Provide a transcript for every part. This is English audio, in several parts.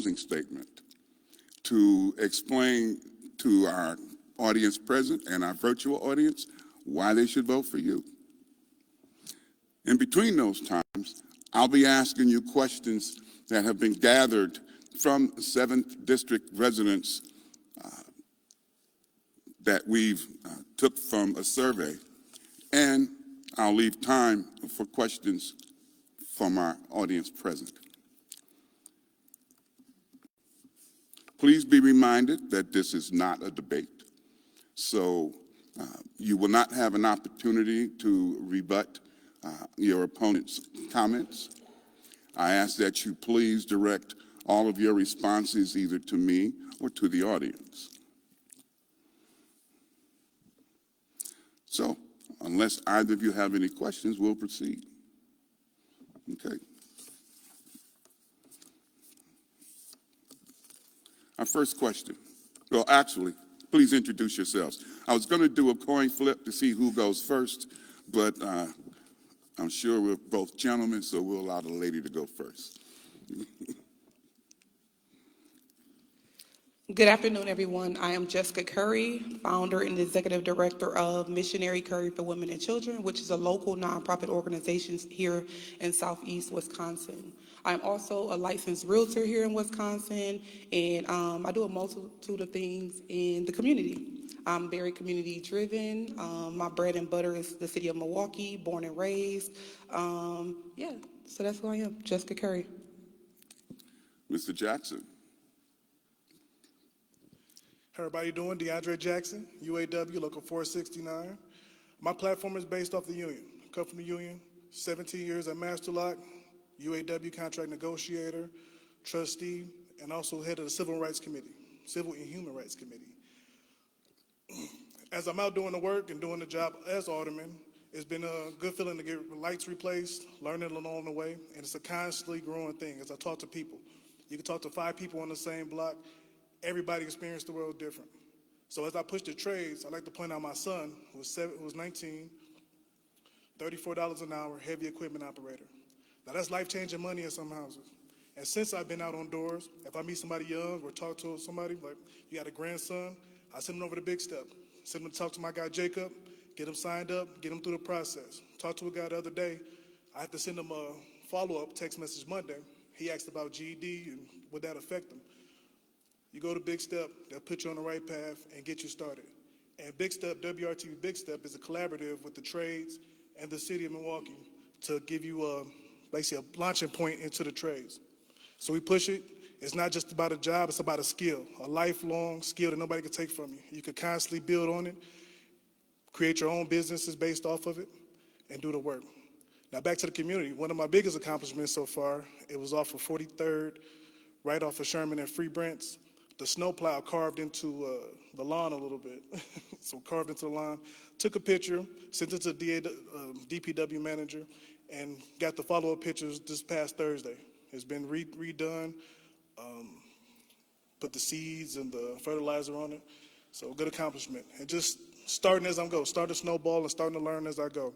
closing statement to explain to our audience present and our virtual audience why they should vote for you. In between those times, I'll be asking you questions that have been gathered from 7th District residents that we've took from a survey, and I'll leave time for questions from our audience present. Please be reminded that this is not a debate, so you will not have an opportunity to rebut your opponent's comments. I ask that you please direct all of your responses either to me or to the audience. So, unless either of you have any questions, we'll proceed. Okay. Our first question. Well, actually, please introduce yourselves. I was going to do a coin flip to see who goes first, but I'm sure we're both gentlemen, so we'll allow the lady to go first. Good afternoon, everyone. I am Jessica Currie, founder and executive director of Missionary Currie for Women and Children, which is a local nonprofit organization here in Southeast Wisconsin. I'm also a licensed realtor here in Wisconsin, and I do a multitude of things in the community. I'm very community driven. My bread and butter is the city of Milwaukee, born and raised. Yeah, so that's who I am, Jessica Currie. Mr. Jackson. How everybody doing? Diandre Jackson, UAW, Local 469. My platform is based off the union. I come from the union, 17 years at Master Lock, UAW contract negotiator, trustee, and also head of the Civil Rights Committee, Civil and Human Rights Committee. As I'm out doing the work and doing the job as Alderman, it's been a good feeling to get lights replaced, learning along the way, and it's a constantly growing thing as I talk to people. You can talk to 5 people on the same block. Everybody experienced the world different. So as I push the trades, I like to point out my son, who was 19, $34 an hour, heavy equipment operator. Now that's life-changing money in some houses. And since I've been out on doors, if I meet somebody young or talk to somebody, like you got a grandson, I send them over to Big Step. Send them to talk to my guy Jacob, get him signed up, get him through the process. Talked to a guy the other day, I had to send him a follow-up text message Monday. He asked about GED and would that affect him. You go to Big Step, they'll put you on the right path and get you started. And Big Step, WRTV Big Step, is a collaborative with the trades and the city of Milwaukee to give you basically a launching point into the trades. So we push it. It's not just about a job, it's about a skill, a lifelong skill that nobody can take from you. You can constantly build on it, create your own businesses based off of it, and do the work. Now back to the community. One of my biggest accomplishments so far, it was off of 43rd, right off of Sherman and Free Brents. The snowplow carved into the lawn a little bit. So carved into the lawn, took a picture, sent it to the DPW manager, and got the follow-up pictures this past Thursday. It's been redone, put the seeds and the fertilizer on it. So good accomplishment. And just starting as I go, start a snowball and starting to learn as I go.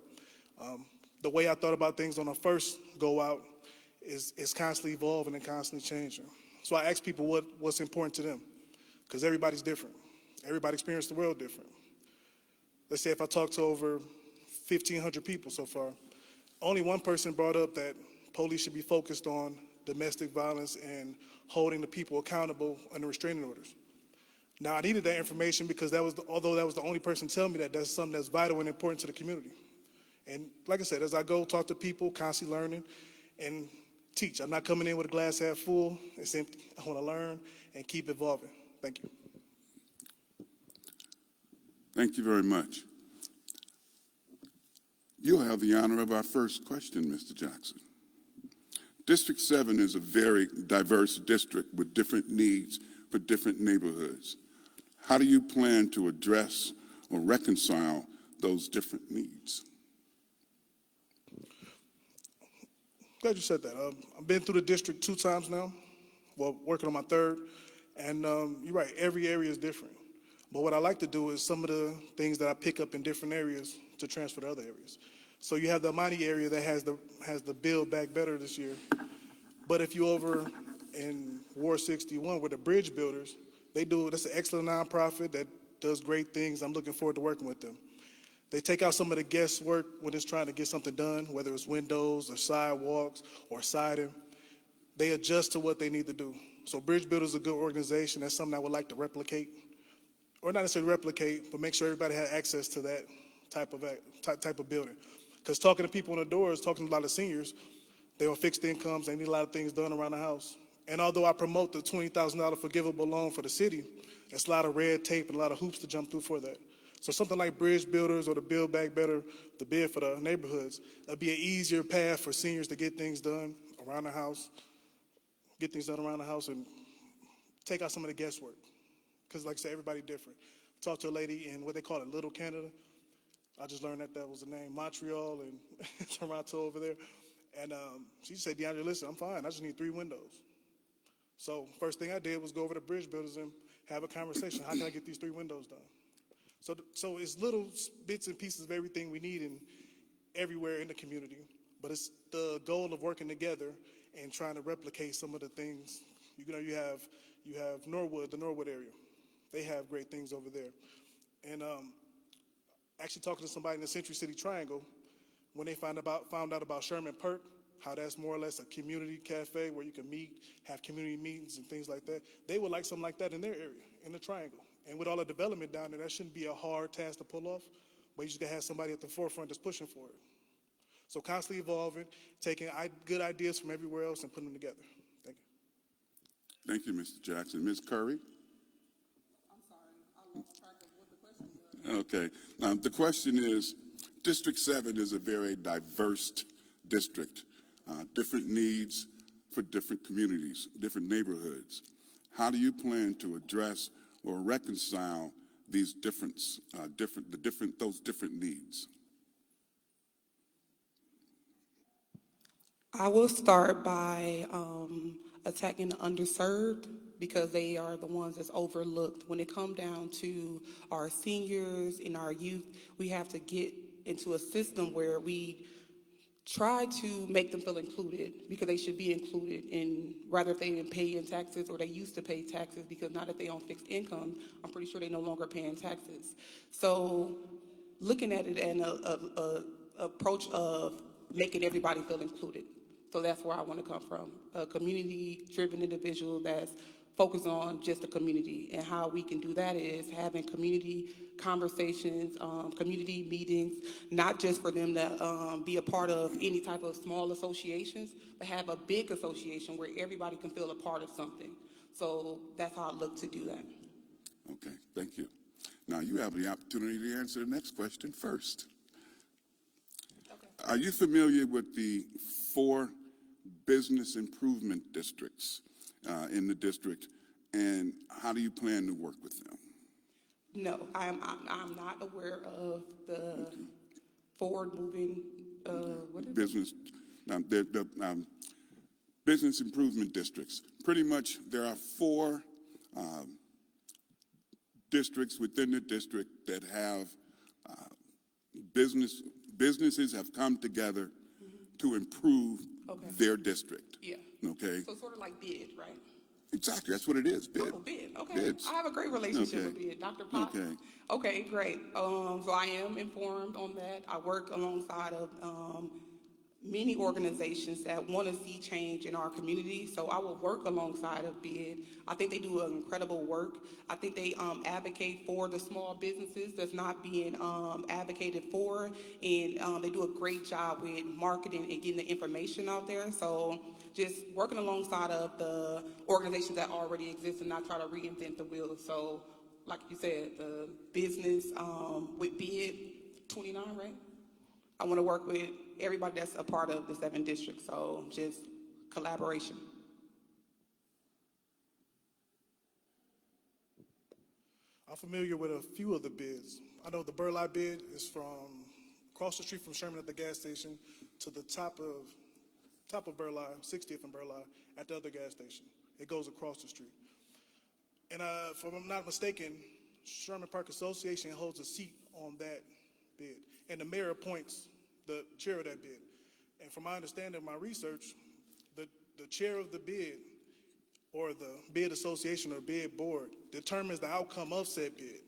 The way I thought about things on the first go out is constantly evolving and constantly changing. So I ask people what's important to them, because everybody's different. Everybody experienced the world different. Let's say if I talk to over 1,500 people so far, only one person brought up that police should be focused on domestic violence and holding the people accountable under restraining orders. Now I needed that information because although that was the only person telling me that, that's something that's vital and important to the community. And like I said, as I go talk to people, constantly learning and teach. I'm not coming in with a glass half full. It's empty. I want to learn and keep evolving. Thank you. Thank you very much. You'll have the honor of our first question, Mr. Jackson. District 7 is a very diverse district with different needs for different neighborhoods. How do you plan to address or reconcile those different needs? Glad you said that. I've been through the district 2 times now, well, working on my 3rd, and you're right, every area is different. But what I like to do is some of the things that I pick up in different areas to transfer to other areas. So you have the Aldermanic area that has the Build Back Better this year. But if you over in Ward 61 with the Bridge Builders. That's an excellent nonprofit that does great things. I'm looking forward to working with them. They take out some of the guesswork when it's trying to get something done, whether it's windows or sidewalks or siding. They adjust to what they need to do. So Bridge Builders is a good organization. That's something I would like to replicate, or not necessarily replicate, but make sure everybody has access to that type of building. Because talking to people on the doors, talking to a lot of seniors, they on fixed incomes, they need a lot of things done around the house. And although I promote the $20,000 forgivable loan for the city, it's a lot of red tape and a lot of hoops to jump through for that. So something like Bridge Builders or the Build Back Better, the bid for the neighborhoods, it'll be an easier path for seniors to get things done around the house, and take out some of the guesswork. Because like I said, everybody different. Talked to a lady in what they call it, Little Canada. I just learned that was the name, Montreal and Toronto over there. And she said, DeAndre, listen, I'm fine. I just need 3 windows. So first thing I did was go over to Bridge Builders and have a conversation. How can I get these 3 windows done? So it's little bits and pieces of everything we need everywhere in the community. But it's the goal of working together and trying to replicate some of the things. You have Norwood, the Norwood area. They have great things over there. And actually talking to somebody in the Century City Triangle, when they found out about Sherman Park, how that's more or less a community cafe where you can meet, have community meetings and things like that. They would like something like that in their area, in the Triangle. And with all the development down there, that shouldn't be a hard task to pull off, but you just gotta have somebody at the forefront that's pushing for it. So constantly evolving, taking good ideas from everywhere else and putting them together. Thank you. Thank you, Mr. Jackson. Ms. Currie? I'm sorry, I lost track of what the question was. Okay. The question is, District 7 is a very diverse district, different needs for different communities, different neighborhoods. How do you plan to address or reconcile these those different needs? I will start by attacking the underserved because they are the ones that's overlooked. When it comes down to our seniors and our youth, we have to get into a system where we try to make them feel included because they should be included in, rather if they didn't pay in taxes or they used to pay taxes, because now that they on fixed income, I'm pretty sure they no longer paying taxes. So looking at it in a approach of making everybody feel included. So that's where I want to come from, a community-driven individual that's focused on just the community. And how we can do that is having community conversations, community meetings, not just for them to be a part of any type of small associations, but have a big association where everybody can feel a part of something. So that's how I look to do that. Okay, thank you. Now you have the opportunity to answer the next question first. Okay. Are you familiar with the 4 business improvement districts in the district, and how do you plan to work with them? No, I'm not aware of the forward-moving, what is it? Business improvement districts. Pretty much, there are 4 districts within the district that have businesses have come together to improve their district. Yeah. Okay. So sort of like BID, right? Exactly. That's what it is. BID. Oh, BID. Okay. Bids. I have a great relationship Okay. with BID. Dr. Potts. Okay. Okay, great. So I am informed on that. I work alongside of many organizations that want to see change in our community. So I will work alongside of BID. I think they do an incredible work. I think they advocate for the small businesses that's not being advocated for, and they do a great job with marketing and getting the information out there. So just working alongside of the organizations that already exist and not try to reinvent the wheel. So like you said, the business with BID 29, right? I want to work with everybody that's a part of the 7 districts, so just collaboration. I'm familiar with a few of the bids. I know the Burleigh bid is from across the street from Sherman at the gas station to the top of Burleigh, 60th and Burleigh, at the other gas station. It goes across the street. And if I'm not mistaken, Sherman Park Association holds a seat on that bid, and the mayor appoints the chair of that bid. And from my understanding of my research, the chair of the bid or the bid association or bid board determines the outcome of said bid.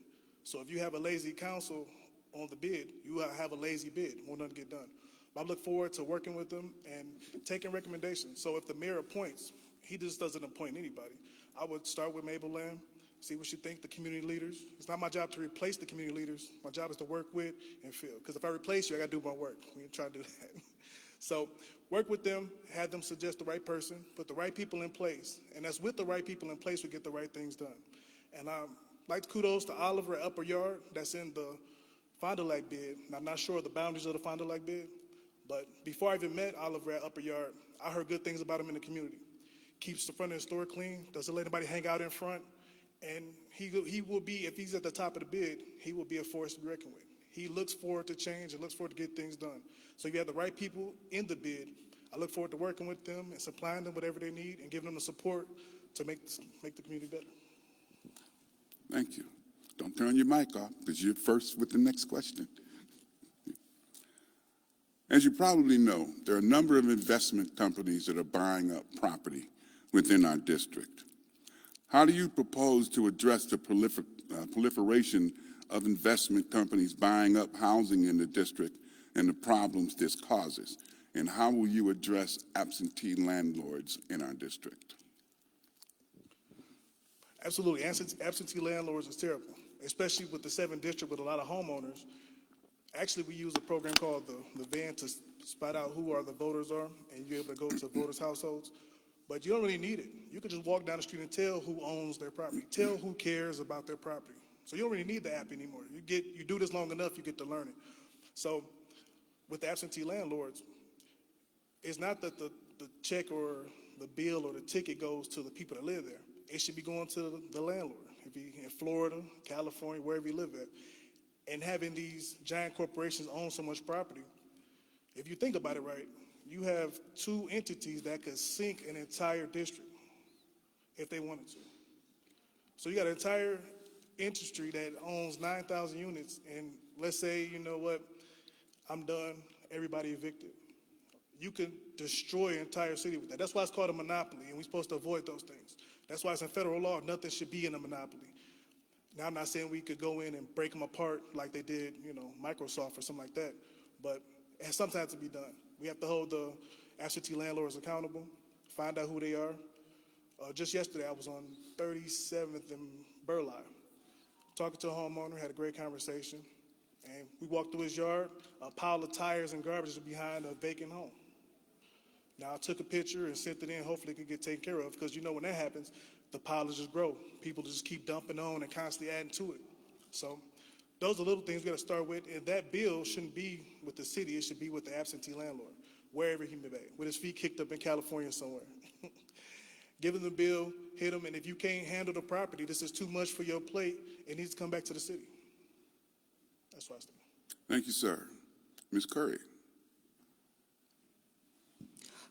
So if you have a lazy council on the bid, you have a lazy bid, won't nothing get done. But I look forward to working with them and taking recommendations. So if the mayor appoints, he just doesn't appoint anybody. I would start with Mabel Lamb, see what you think, the community leaders. It's not my job to replace the community leaders. My job is to work with and fill. Because if I replace you, I got to do my work. We ain't trying to do that. So work with them, have them suggest the right person, put the right people in place. And that's with the right people in place we get the right things done. And I'd like to kudos to Oliver at Upper Yard that's in the Fond du Lac bid. And I'm not sure of the boundaries of the Fond du Lac bid, but before I even met Oliver at Upper Yard, I heard good things about him in the community. Keeps the front of the store clean, doesn't let anybody hang out in front, and he will be, if he's at the top of the bid, he will be a force to be reckoned with. He looks forward to change and looks forward to get things done. So if you have the right people in the bid, I look forward to working with them and supplying them whatever they need and giving them the support to make the community better. Thank you. Don't turn your mic off, because you're first with the next question. As you probably know, there are a number of investment companies that are buying up property within our district. How do you propose to address the proliferation of investment companies buying up housing in the district and the problems this causes? And how will you address absentee landlords in our district? Absolutely, absentee landlords is terrible, especially with the 7th district with a lot of homeowners. Actually, we use a program called the van to spot out who the voters are, and you're able to go to voters' households. But you don't really need it. You can just walk down the street and tell who owns their property, tell who cares about their property. So you don't really need the app anymore. You do this long enough, you get to learn it. So with the absentee landlords, it's not that the check or the bill or the ticket goes to the people that live there. It should be going to the landlord, if he in Florida, California, wherever you live at. And having these giant corporations own so much property, if you think about it right, you have 2 entities that could sink an entire district if they wanted to. So you got an entire industry that owns 9,000 units, and let's say, you know what, I'm done, everybody evicted. You can destroy an entire city with that. That's why it's called a monopoly, and we're supposed to avoid those things. That's why it's in federal law, nothing should be in a monopoly. Now, I'm not saying we could go in and break them apart like they did, Microsoft or something like that, but it has sometimes to be done. We have to hold the absentee landlords accountable, find out who they are. Just yesterday, I was on 37th and Burleigh, talking to a homeowner, had a great conversation, and we walked through his yard, a pile of tires and garbage was behind a vacant home. Now, I took a picture and sent it in, hopefully it could get taken care of, because when that happens, the piles just grow. People just keep dumping on and constantly adding to it. So those are little things we got to start with, and that bill shouldn't be with the city, it should be with the absentee landlord, wherever he may be, with his feet kicked up in California somewhere. Give him the bill, hit him, and if you can't handle the property, this is too much for your plate, it needs to come back to the city. That's what I stand. Thank you, sir. Ms. Currie.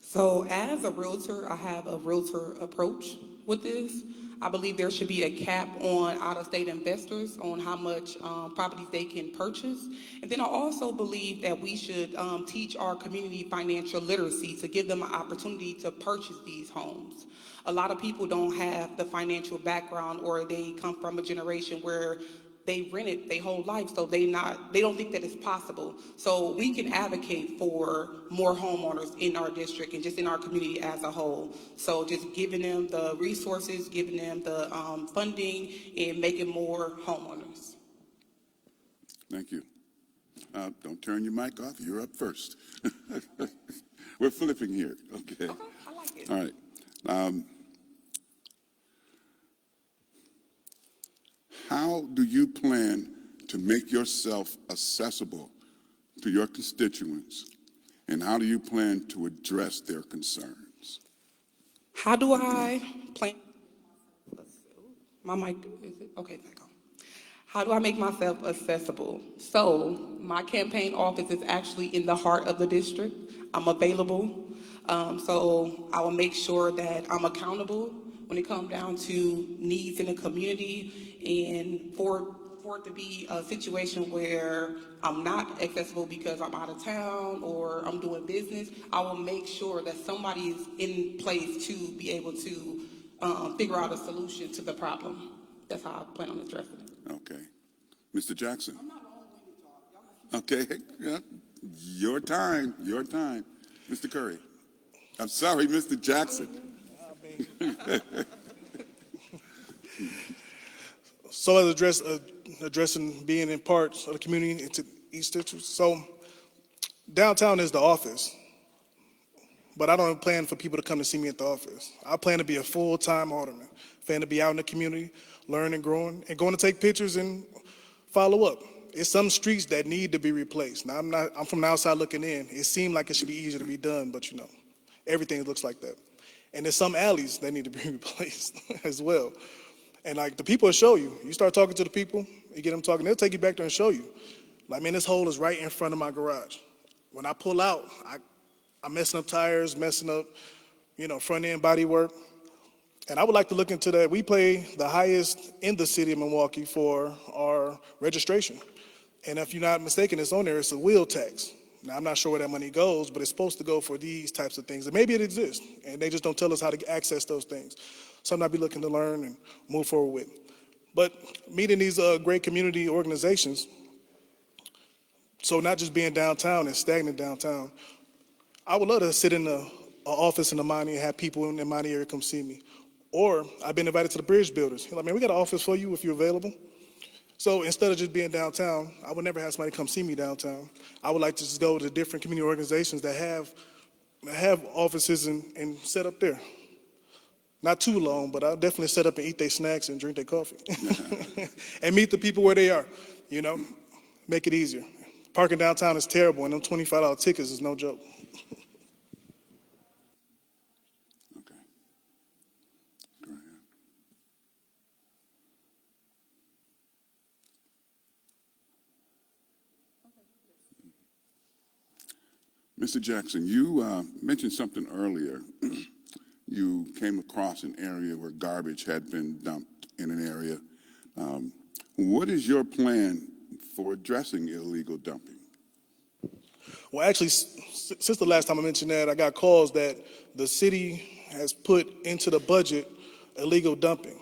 So as a realtor, I have a realtor approach with this. I believe there should be a cap on out-of-state investors on how much properties they can purchase. And then I also believe that we should teach our community financial literacy to give them an opportunity to purchase these homes. A lot of people don't have the financial background, or they come from a generation where they rented their whole life, so they don't think that it's possible. So we can advocate for more homeowners in our district and just in our community as a whole. So just giving them the resources, giving them the funding, and making more homeowners. Thank you. Don't turn your mic off. You're up first. We're flipping here. Okay. Okay, I like it. All right. How do you plan to make yourself accessible to your constituents, and how do you plan to address their concerns? How do I plan? My mic, is it? Okay, there you go. How do I make myself accessible? So my campaign office is actually in the heart of the district. I'm available. So I will make sure that I'm accountable when it comes down to needs in the community, and for it to be a situation where I'm not accessible because I'm out of town or I'm doing business, I will make sure that somebody is in place to be able to figure out a solution to the problem. That's how I plan on addressing it. Okay. Mr. Jackson? Okay, yeah. Your time, your time. Mr. Currie? I'm sorry, Mr. Jackson. So as addressing being in parts of the community into each district. So downtown is the office, but I don't plan for people to come to see me at the office. I plan to be a full-time alderman, plan to be out in the community, learning, growing, and going to take pictures and follow up. It's some streets that need to be replaced. Now, I'm from the outside looking in. It seemed like it should be easier to be done, but you know, everything looks like that. And there's some alleys that need to be replaced as well. And like the people will show you. You start talking to the people, you get them talking, they'll take you back there and show you. Like, man, this hole is right in front of my garage. When I pull out, I'm messing up tires, messing up, you know, front end body work. And I would like to look into that. We pay the highest in the city of Milwaukee for our registration. And if you're not mistaken, it's on there, it's a wheel tax. Now, I'm not sure where that money goes, but it's supposed to go for these types of things. And maybe it exists, and they just don't tell us how to access those things. Something I'll be looking to learn and move forward with. But meeting these great community organizations, so not just being downtown and stagnant downtown, I would love to sit in an office in the Monty and have people in the Monty area come see me. Or I've been invited to the bridge builders. They're like, man, we got an office for you if you're available. So instead of just being downtown, I would never have somebody come see me downtown. I would like to just go to different community organizations that have offices and set up there. Not too long, but I'll definitely set up and eat their snacks and drink their coffee. And meet the people where they are, you know, make it easier. Parking downtown is terrible, and them $25 tickets is no joke. Okay. Go ahead. Mr. Jackson, you mentioned something earlier. You came across an area where garbage had been dumped in an area. What is your plan for addressing illegal dumping? Well, actually, since the last time I mentioned that, I got calls that the city has put into the budget illegal dumping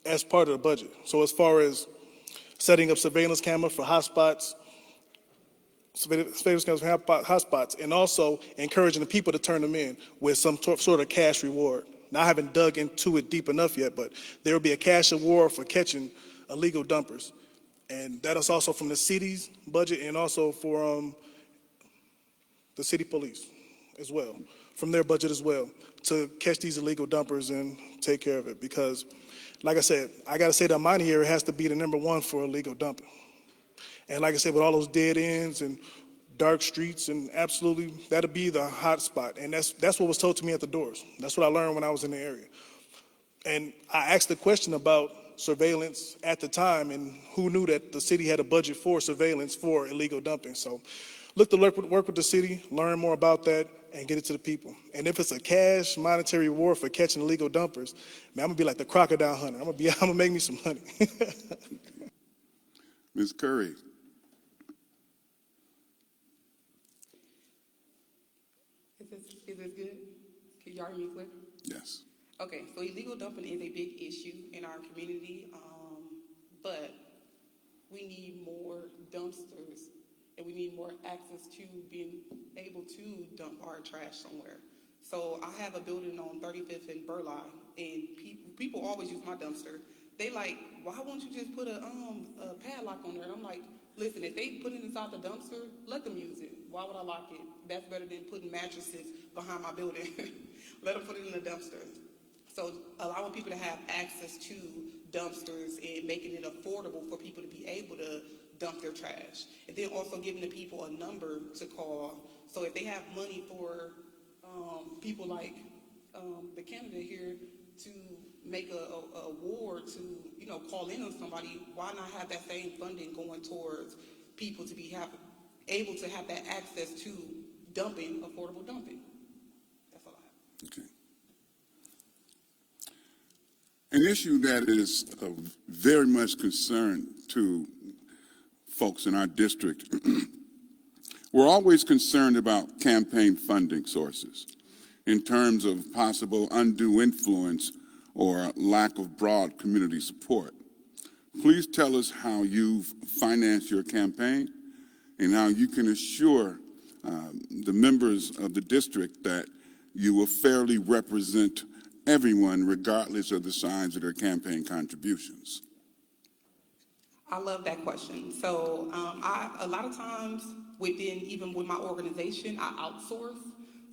as part of the budget. So as far as setting up surveillance cameras for hotspots, and also encouraging the people to turn them in with some sort of cash reward. Now, I haven't dug into it deep enough yet, but there will be a cash award for catching illegal dumpers. And that is also from the city's budget and also for the city police as well, from their budget as well, to catch these illegal dumpers and take care of it. Because, like I said, I got to say that mine here has to be the #1 for illegal dumping. And like I said, with all those dead ends and dark streets, and absolutely, that'll be the hot spot. And that's what was told to me at the doors. That's what I learned when I was in the area. And I asked the question about surveillance at the time, and who knew that the city had a budget for surveillance for illegal dumping. So look to work with the city, learn more about that, and get it to the people. And if it's a cash monetary reward for catching illegal dumpers, man, I'm gonna be like the crocodile hunter. I'm gonna make me some money. Ms. Currie. Is this good? Can y'all hear me clear? Yes. Okay, so illegal dumping is a big issue in our community, but we need more dumpsters and we need more access to being able to dump our trash somewhere. So I have a building on 35th and Burleigh, and people always use my dumpster. They like, why won't you just put a padlock on there? And I'm like, listen, if they put it inside the dumpster, let them use it. Why would I lock it? That's better than putting mattresses behind my building. Let them put it in the dumpster. So allowing people to have access to dumpsters and making it affordable for people to be able to dump their trash. And then also giving the people a number to call. So if they have money for people like the candidate here to make a award to, you know, call in on somebody, why not have that same funding going towards people to be able to have that access to dumping, affordable dumping? That's all I have. Okay. An issue that is of very much concern to folks in our district. We're always concerned about campaign funding sources in terms of possible undue influence or lack of broad community support. Please tell us how you've financed your campaign and how you can assure the members of the district that you will fairly represent everyone regardless of the size of their campaign contributions. I love that question. So a lot of times even with my organization, I outsource.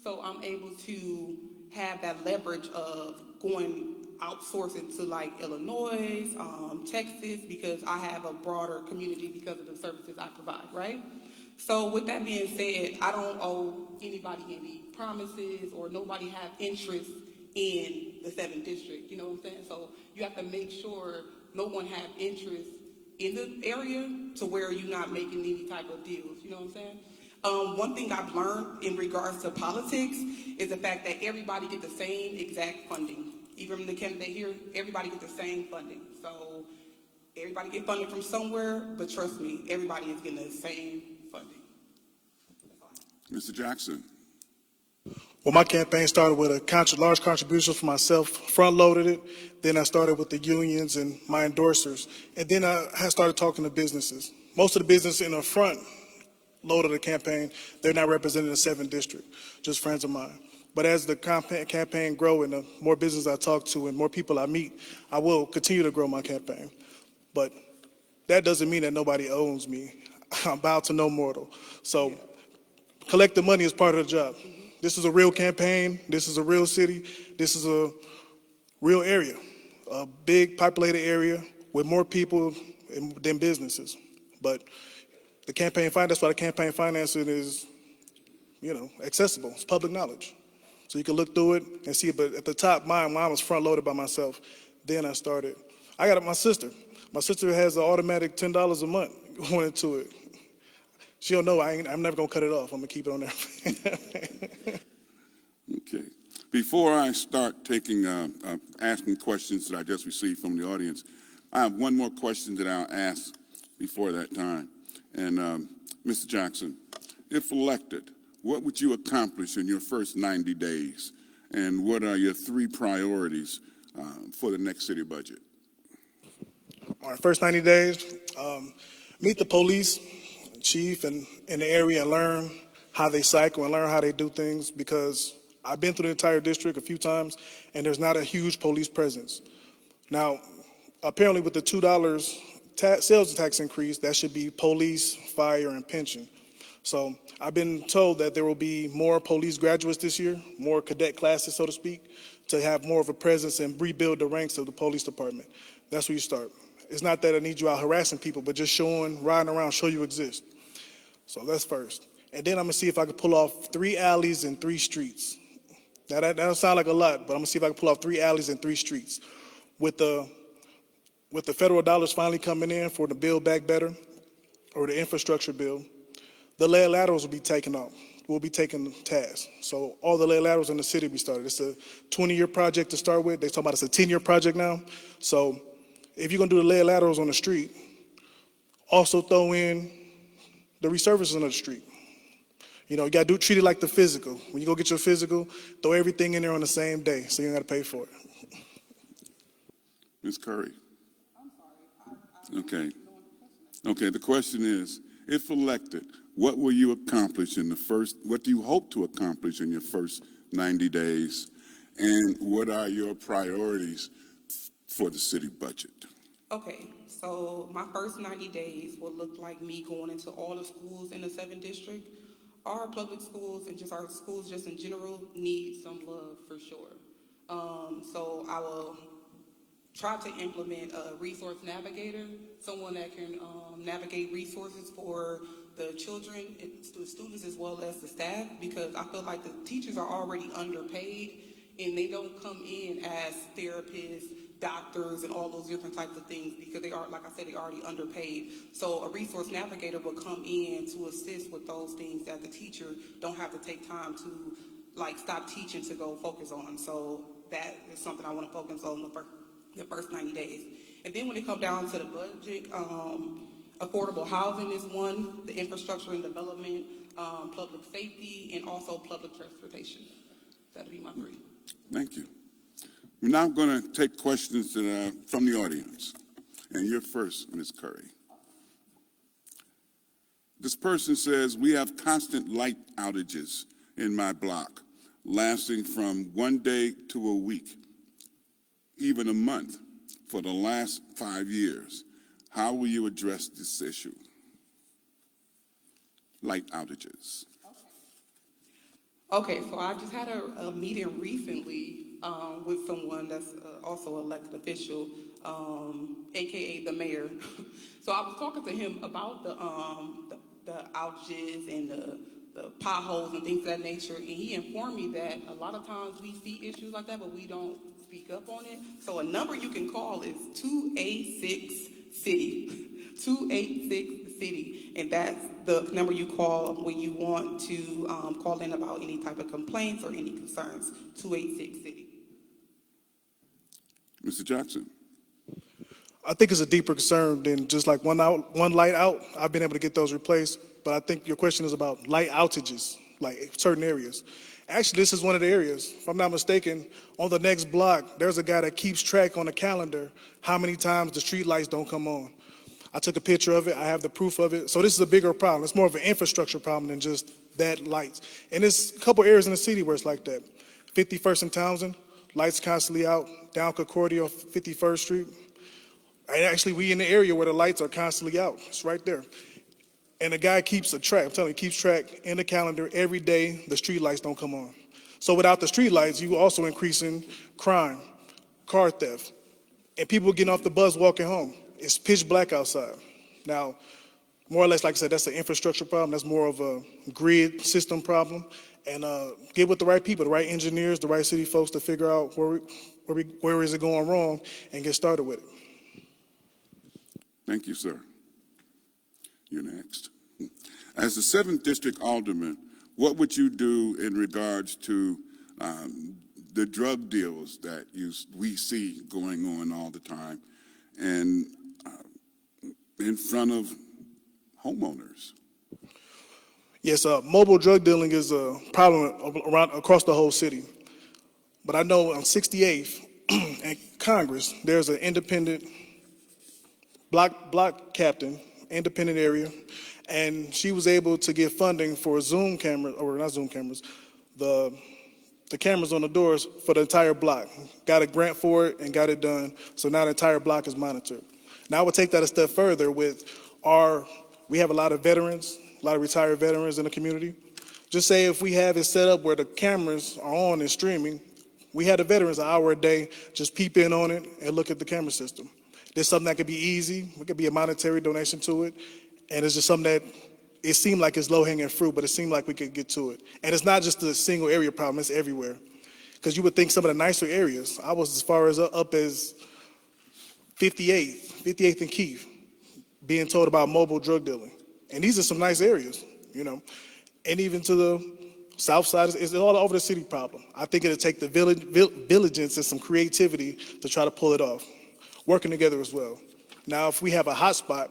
So I'm able to have that leverage of going outsourcing to like Illinois, Texas, because I have a broader community because of the services I provide, right? So with that being said, I don't owe anybody any promises or nobody have interest in the 7th district, you know what I'm saying? So you have to make sure no one have interest in the area to where you're not making any type of deals, you know what I'm saying? One thing I've learned in regards to politics is the fact that everybody get the same exact funding. Even the candidate here, everybody get the same funding. So everybody get funding from somewhere, but trust me, everybody is getting the same funding. Mr. Jackson. Well, my campaign started with a large contribution from myself, front-loaded it. Then I started with the unions and my endorsers. And then I started talking to businesses. Most of the business in the front load of the campaign, they're not represented in the 7th district, just friends of mine. But as the campaign grow and the more business I talk to and more people I meet, I will continue to grow my campaign. But that doesn't mean that nobody owns me. I'm bowed to no mortal. So collecting money is part of the job. This is a real campaign. This is a real city. This is a real area, a big populated area with more people than businesses. But the campaign finance, that's why the campaign financing is, accessible. It's public knowledge. So you can look through it and see it. But at the top, mine was front loaded by myself. Then I started. I got my sister. My sister has an automatic $10 a month going into it. She don't know I'm never gonna cut it off. I'm gonna keep it on there. Okay. Before I start taking asking questions that I just received from the audience, I have one more question that I'll ask before that time. And Mr. Jackson, if elected, what would you accomplish in your first 90 days? And what are your 3 priorities for the next city budget? All right, first 90 days, meet the police chief in the area and learn how they cycle and learn how they do things, because I've been through the entire district a few times and there's not a huge police presence. Now, apparently with the $2 sales tax increase, that should be police, fire, and pension. So I've been told that there will be more police graduates this year, more cadet classes, so to speak, to have more of a presence and rebuild the ranks of the police department. That's where you start. It's not that I need you out harassing people, but just riding around, show you exist. So that's first. And then I'm gonna see if I can pull off 3 alleys and 3 streets. Now that don't sound like a lot, but I'm gonna see if I can pull off 3 alleys and 3 streets. With the federal dollars finally coming in for the Build Back Better, or the infrastructure bill, the lead laterals will be taken off. We'll be taking tasks. So all the lead laterals in the city will be started. It's a 20-year project to start with. They talk about it's a 10-year project now. So if you're gonna do the lead laterals on the street, also throw in the resurfacing of the street. You gotta treat it like the physical. When you go get your physical, throw everything in there on the same day, so you don't gotta pay for it. Ms. Currie. I'm sorry. Okay, the question is, if elected, what will you accomplish what do you hope to accomplish in your first 90 days? And what are your priorities for the city budget? Okay, so my first 90 days will look like me going into all the schools in the 7th district. Our public schools and just our schools just in general need some love for sure. So I will try to implement a resource navigator, someone that can navigate resources for the children, the students, as well as the staff, because I feel like the teachers are already underpaid and they don't come in as therapists, doctors, and all those different types of things because they are, like I said, they're already underpaid. So a resource navigator will come in to assist with those things that the teacher don't have to take time to stop teaching to go focus on. So that is something I want to focus on the first 90 days. And then when it comes down to the budget, affordable housing is one, the infrastructure and development, public safety, and also public transportation. That'll be my 3. Thank you. We're now going to take questions that are from the audience. And you're first, Ms. Currie. This person says, we have constant light outages in my block, lasting from one day to a week, even a month, for the last 5 years. How will you address this issue? Light outages. Okay, so I just had a meeting recently with someone that's also an elected official, AKA the mayor. So I was talking to him about the outages and the potholes and things of that nature, and he informed me that a lot of times we see issues like that, but we don't speak up on it. So a number you can call is 286-CITY, 286-CITY, and that's the number you call when you want to call in about any type of complaints or any concerns, 286-CITY. Mr. Jackson. I think it's a deeper concern than just like one light out. I've been able to get those replaced, but I think your question is about light outages, like certain areas. Actually, this is one of the areas. If I'm not mistaken, on the next block, there's a guy that keeps track on the calendar how many times the street lights don't come on. I took a picture of it. I have the proof of it. So this is a bigger problem. It's more of an infrastructure problem than just that lights. And there's a couple areas in the city where it's like that. 51st and Townsend, lights constantly out. Down Concordia on 51st Street. And actually, we in the area where the lights are constantly out. It's right there. And the guy keeps a track. I'm telling you, keeps track in the calendar every day the street lights don't come on. So without the street lights, you also increasing crime, car theft, and people getting off the bus walking home. It's pitch black outside. Now, more or less, like I said, that's an infrastructure problem. That's more of a grid system problem. And get with the right people, the right engineers, the right city folks to figure out where is it going wrong and get started with it. Thank you, sir. You're next. As the 7th District Alderman, what would you do in regards to the drug deals that we see going on all the time and in front of homeowners? Yes, mobile drug dealing is a problem across the whole city. But I know on 68th in Congress, there's an independent block captain, independent area, and she was able to get funding for Zoom cameras, or not Zoom cameras, the cameras on the doors for the entire block. Got a grant for it and got it done, so now the entire block is monitored. Now I would take that a step further with we have a lot of veterans, a lot of retired veterans in the community. Just say if we have it set up where the cameras are on and streaming, we had the veterans an hour a day just peep in on it and look at the camera system. There's something that could be easy. It could be a monetary donation to it. And it's just something that it seemed like it's low-hanging fruit, but it seemed like we could get to it. And it's not just a single area problem, it's everywhere. Because you would think some of the nicer areas, I was as far as up as 58th and Keith, being told about mobile drug dealing. And these are some nice areas, you know. And even to the south side, it's all over the city problem. I think it'll take the diligence and some creativity to try to pull it off. Working together as well. Now, if we have a hot spot,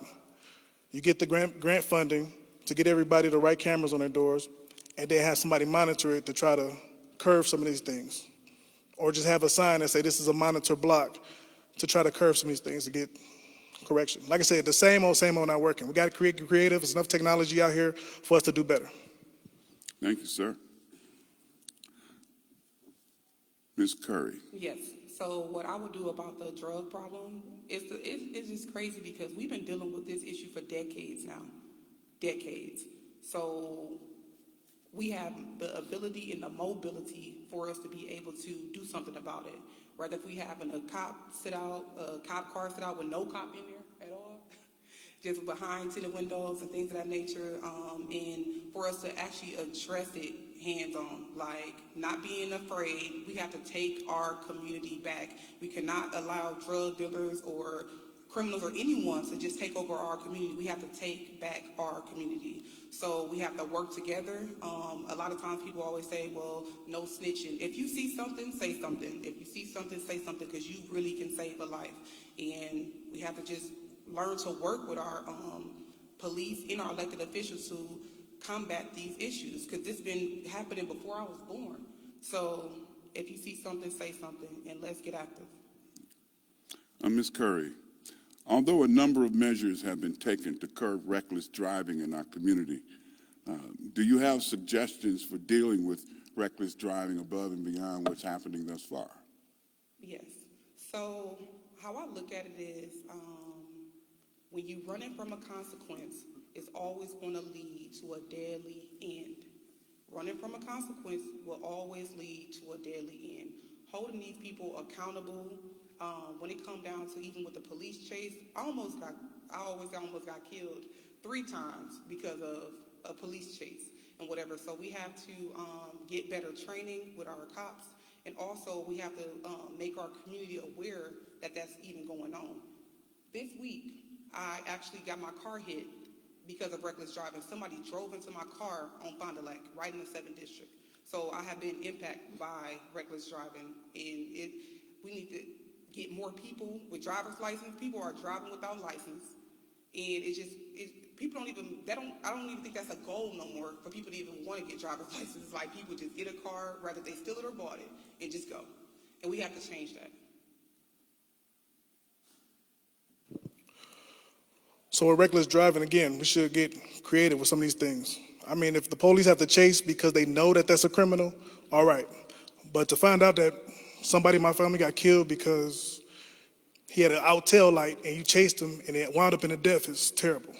you get the grant funding to get everybody the right cameras on their doors, and then have somebody monitor it to try to curb some of these things. Or just have a sign that say this is a monitor block to try to curb some of these things to get correction. Like I said, the same old not working. We got to create creative. There's enough technology out here for us to do better. Thank you, sir. Ms. Currie. Yes. So what I would do about the drug problem is it's just crazy because we've been dealing with this issue for decades now, decades. So we have the ability and the mobility for us to be able to do something about it. Rather if we having a cop car sit out with no cop in there at all, just behind tinted windows and things of that nature, and for us to actually address it hands-on, like not being afraid. We have to take our community back. We cannot allow drug dealers or criminals or anyone to just take over our community. We have to take back our community. So we have to work together. A lot of times people always say, well, no snitching. If you see something, say something. If you see something, say something, because you really can save a life. And we have to just learn to work with our police and our elected officials to combat these issues, because this has been happening before I was born. So if you see something, say something, and let's get active. Ms. Currie, although a number of measures have been taken to curb reckless driving in our community, do you have suggestions for dealing with reckless driving above and beyond what's happening thus far? Yes. So how I look at it is, when you're running from a consequence, it's always going to lead to a deadly end. Running from a consequence will always lead to a deadly end. Holding these people accountable, when it comes down to even with the police chase, I almost got killed 3 times because of a police chase and whatever. So we have to get better training with our cops, and also we have to make our community aware that that's even going on. This week, I actually got my car hit because of reckless driving. Somebody drove into my car on Fond du Lac, right in the 7th District. So I have been impacted by reckless driving, and we need to get more people with driver's license. People are driving without license, and I don't even think that's a goal no more for people to even want to get driver's licenses. Like, people just get a car, whether they steal it or bought it, and just go. And we have to change that. So with reckless driving, again, we should get creative with some of these things. I mean, if the police have to chase because they know that that's a criminal, all right. But to find out that somebody in my family got killed because he had an out tail light and you chased him and it wound up in a death is terrible.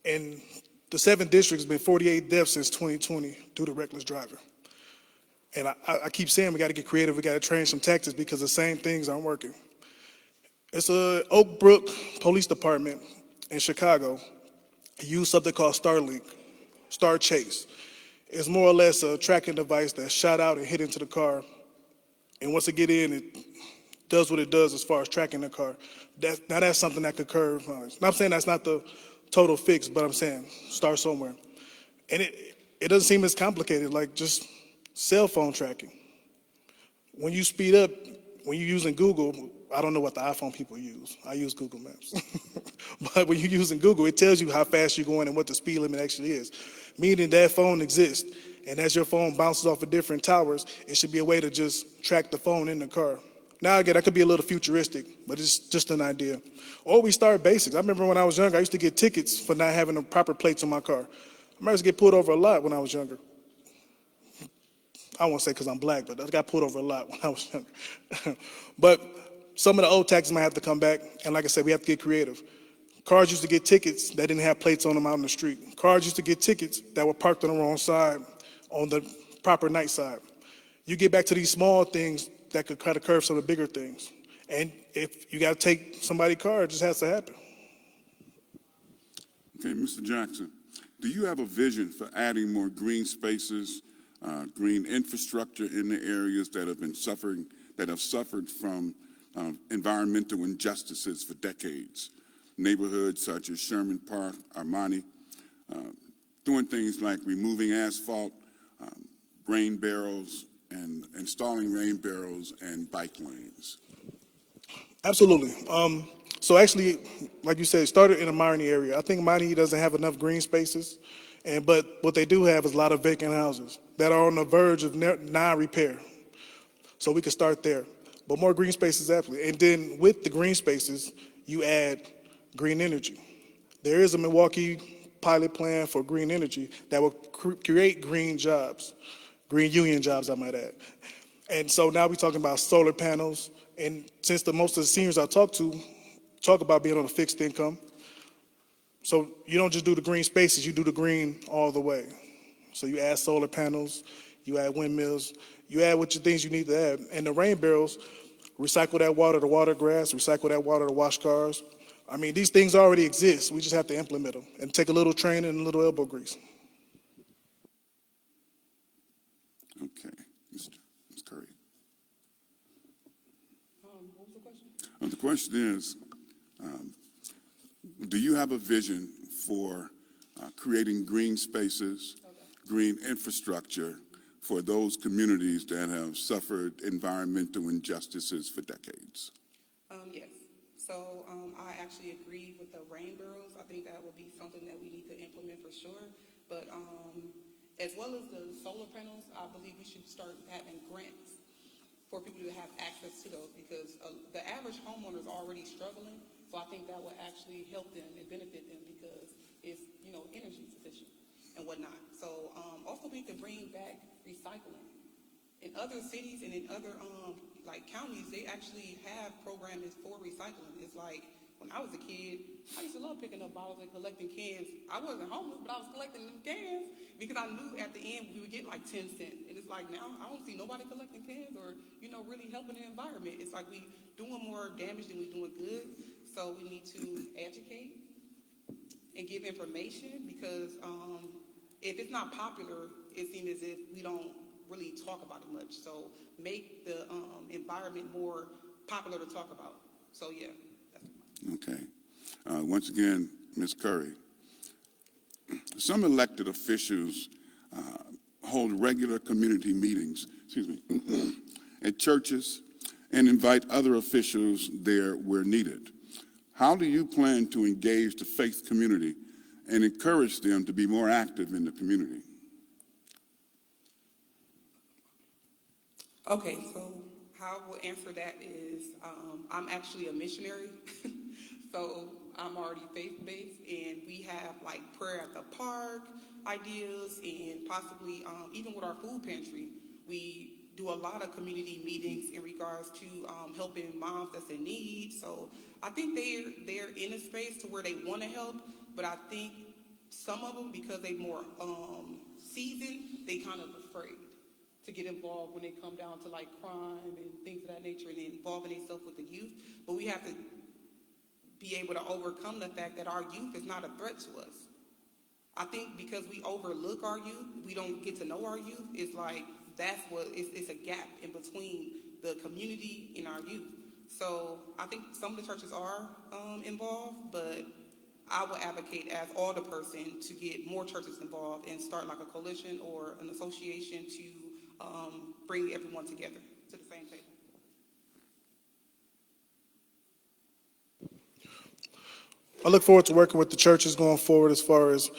And the 7th District has been 48 deaths since 2020 due to reckless driving. And I keep saying we got to get creative, we got to train some tactics because the same things aren't working. It's a Oak Brook Police Department in Chicago used something called Star Chase. It's more or less a tracking device that shot out and hit into the car. And once it get in, it does what it does as far as tracking the car. That's something that could curb. I'm saying that's not the total fix, but I'm saying start somewhere. And it doesn't seem as complicated, like just cell phone tracking. When you speed up, when you're using Google, I don't know what the iPhone people use. I use Google Maps. But when you're using Google, it tells you how fast you're going and what the speed limit actually is. Meaning that phone exists. And as your phone bounces off of different towers, it should be a way to just track the phone in the car. Now, again, that could be a little futuristic, but it's just an idea. Or we start basics. I remember when I was younger, I used to get tickets for not having the proper plates on my car. I remember I used to get pulled over a lot when I was younger. I won't say because I'm black, but I got pulled over a lot when I was younger. But some of the old taxes might have to come back, and like I said, we have to get creative. Cars used to get tickets that didn't have plates on them out in the street. Cars used to get tickets that were parked on the wrong side, on the proper night side. You get back to these small things that could kind of curb some of the bigger things. And if you got to take somebody's car, it just has to happen. Okay, Mr. Jackson, do you have a vision for adding more green spaces, green infrastructure in the areas that have suffered from environmental injustices for decades? Neighborhoods such as Sherman Park, Aldermanic, doing things like removing asphalt, rain barrels, and installing rain barrels and bike lanes. Absolutely. So actually, like you said, it started in a Miami area. I think Miami doesn't have enough green spaces, but what they do have is a lot of vacant houses that are on the verge of non-repair. So we could start there. But more green spaces, absolutely. And then with the green spaces, you add green energy. There is a Milwaukee pilot plan for green energy that will create green jobs, green union jobs, I might add. And so now we're talking about solar panels. And since most of the seniors I talk to talk about being on a fixed income, so you don't just do the green spaces, you do the green all the way. So you add solar panels, you add windmills, you add what things you need to add. And the rain barrels, recycle that water to water grass, recycle that water to wash cars. I mean, these things already exist. We just have to implement them and take a little training and a little elbow grease. Okay, Ms. Currie. What was the question? The question is, do you have a vision for creating green spaces, green infrastructure for those communities that have suffered environmental injustices for decades? Yes. So I actually agree with the rain barrels. I think that would be something that we need to implement for sure. But as well as the solar panels, I believe we should start having grants for people to have access to those, because the average homeowner is already struggling. So I think that will actually help them and benefit them, because it's, energy sufficient and whatnot. So also we can bring back recycling. In other cities and in other like counties, they actually have programs for recycling. It's like when I was a kid, I used to love picking up bottles and collecting cans. I wasn't homeless, but I was collecting them cans because I knew at the end we would get like 10 cents. And it's like now I don't see nobody collecting cans or really helping the environment. It's like we doing more damage than we doing good. So we need to educate and give information, because if it's not popular, it seems as if we don't really talk about it much. So make the environment more popular to talk about. So yeah. Okay. Once again, Ms. Currie, some elected officials hold regular community meetings, at churches and invite other officials there where needed. How do you plan to engage the faith community and encourage them to be more active in the community? Okay, so how I will answer that is I'm actually a missionary. So I'm already faith-based, and we have like prayer at the park ideas, and possibly even with our food pantry, we do a lot of community meetings in regards to helping moms that's in need. So I think they're in a space to where they want to help, but I think some of them, because they're more seasoned, they kind of afraid to get involved when they come down to like crime and things of that nature, and involving themselves with the youth. But we have to be able to overcome the fact that our youth is not a threat to us. I think because we overlook our youth, we don't get to know our youth. It's like it's a gap in between the community and our youth. So I think some of the churches are involved, but I would advocate as alderperson to get more churches involved and start like a coalition or an association to bring everyone together to the same table. I look forward to working with the churches going forward as far as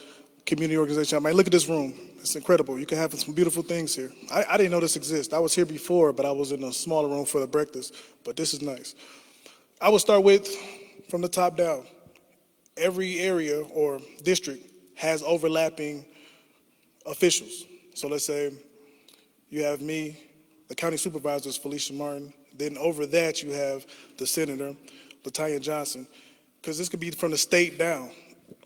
community organization. I mean, look at this room. It's incredible. You can have some beautiful things here. I didn't know this exists. I was here before, but I was in a smaller room for the breakfast. But this is nice. I will start with from the top down. Every area or district has overlapping officials. So let's say you have me, the county supervisor is Felicia Martin. Then over that you have the senator, Latanya Johnson, because this could be from the state down.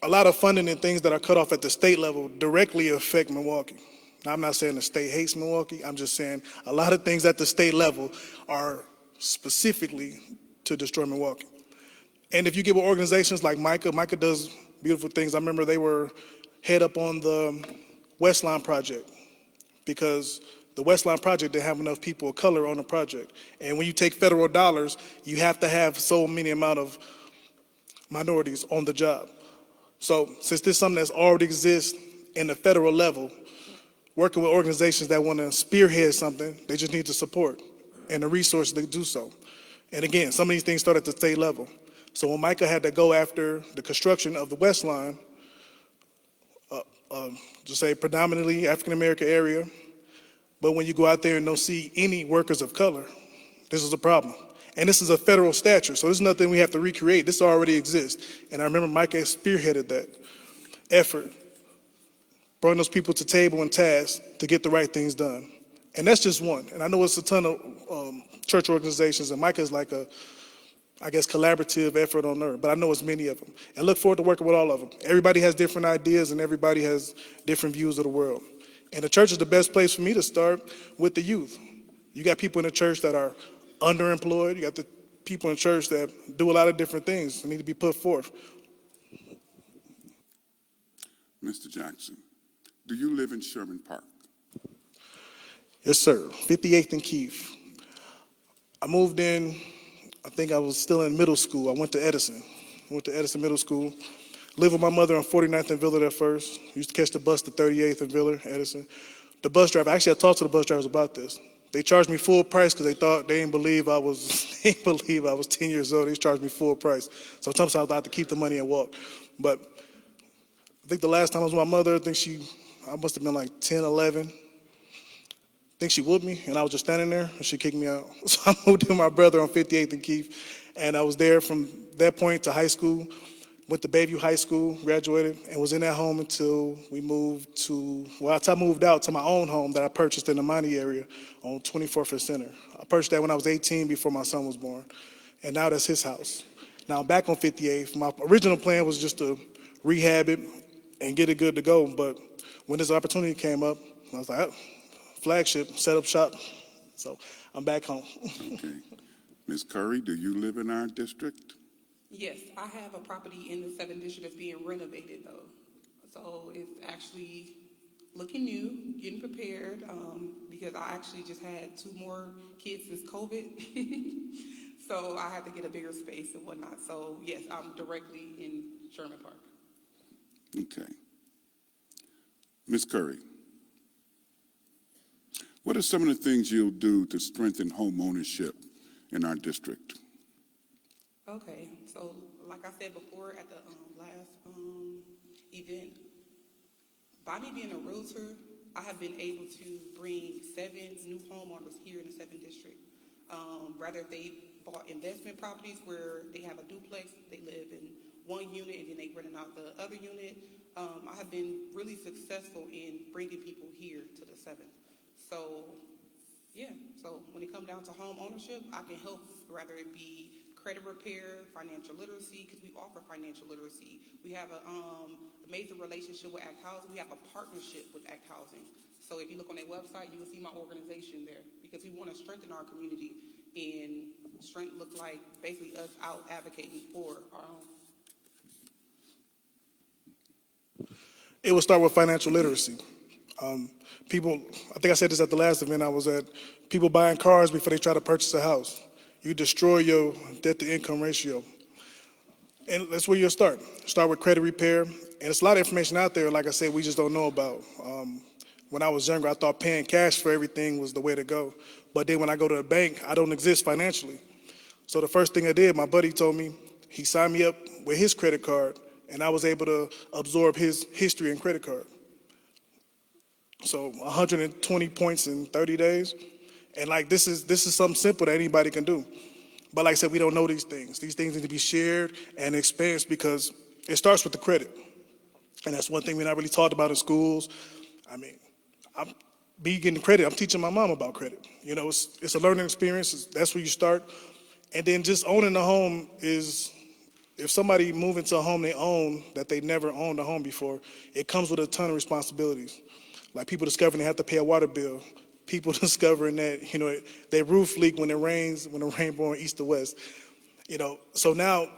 A lot of funding and things that are cut off at the state level directly affect Milwaukee. Now, I'm not saying the state hates Milwaukee. I'm just saying a lot of things at the state level are specifically to destroy Milwaukee. And if you get with organizations like Micah does beautiful things. I remember they were head up on the Westline project because the Westline project didn't have enough people of color on the project. And when you take federal dollars, you have to have so many amount of minorities on the job. So since this is something that's already exists in the federal level, working with organizations that want to spearhead something, they just need the support and the resources to do so. And again, some of these things start at the state level. So when Micah had to go after the construction of the West Line, just say predominantly African-American area, but when you go out there and don't see any workers of color, this is a problem. And this is a federal statute, so there's nothing we have to recreate. This already exists. And I remember Micah spearheaded that effort, brought those people to table and task to get the right things done. And that's just one. And I know it's a ton of church organizations, and Micah is like a, I guess, collaborative effort on earth, but I know it's many of them. And look forward to working with all of them. Everybody has different ideas, and everybody has different views of the world. And the church is the best place for me to start with the youth. You got people in the church that are underemployed. You got the people in church that do a lot of different things that need to be put forth. Mr. Jackson, do you live in Sherman Park? Yes, sir. 58th and Keith. I moved in, I think I was still in middle school. I went to Edison. Middle School. Lived with my mother on 49th and Villard at first. Used to catch the bus to 38th and Villard, Edison. The bus driver, actually I talked to the bus drivers about this. They charged me full price because they didn't believe I was 10 years old. They charged me full price. So sometimes I had to keep the money and walk. But I think the last time I was with my mother, I must have been like 10, 11. think she whooped me, and I was just standing there, and she kicked me out. So I moved to my brother on 58th and Keith, and I was there from that point to high school, went to Bayview High School, graduated, and was in that home until we moved to, well, until I moved out to my own home that I purchased in the Monty area on 24th and Center. I purchased that when I was 18 before my son was born, and now that's his house. Now I'm back on 58th. My original plan was just to rehab it and get it good to go, but when this opportunity came up, I was like, oh, flagship, set up shop. So I'm back home. Okay. Ms. Currie, do you live in our district? Yes, I have a property in the 7th district that's being renovated though. So it's actually looking new, getting prepared, because I actually just had 2 more kids since COVID. So I had to get a bigger space and whatnot. So yes, I'm directly in Sherman Park. Okay. Ms. Currie, what are some of the things you'll do to strengthen home ownership in our district? Okay, so like I said before at the last event, by me being a realtor, I have been able to bring 7 new homeowners here in the 7th district. Rather they bought investment properties where they have a duplex, they live in one unit and then they rent out the other unit. I have been really successful in bringing people here to the 7th. So yeah, so when it comes down to home ownership, I can help, whether it be credit repair, financial literacy, because we offer financial literacy. We have an amazing relationship with ACT Housing. We have a partnership with ACT Housing. So if you look on their website, you will see my organization there, because we want to strengthen our community, and strength looks like basically us out advocating for our own. It will start with financial literacy. People, I think I said this at the last event I was at, people buying cars before they try to purchase a house. You destroy your debt-to-income ratio. And that's where you'll start. Start with credit repair. And it's a lot of information out there, like I said, we just don't know about. When I was younger, I thought paying cash for everything was the way to go. But then when I go to the bank, I don't exist financially. So the first thing I did, my buddy told me, he signed me up with his credit card, and I was able to absorb his history and credit card. So 120 points in 30 days. And like this is something simple that anybody can do. But like I said, we don't know these things. These things need to be shared and experienced, because it starts with the credit. And that's one thing we're not really taught about in schools. I mean, I'm getting credit. I'm teaching my mom about credit. You know, it's a learning experience. That's where you start. And then just owning a home is, if somebody move into a home they own that they never owned a home before, it comes with a ton of responsibilities. Like people discovering they have to pay a water bill. People discovering that, you know, their roof leak when it rains, when the rain blowing east to west. You know, so now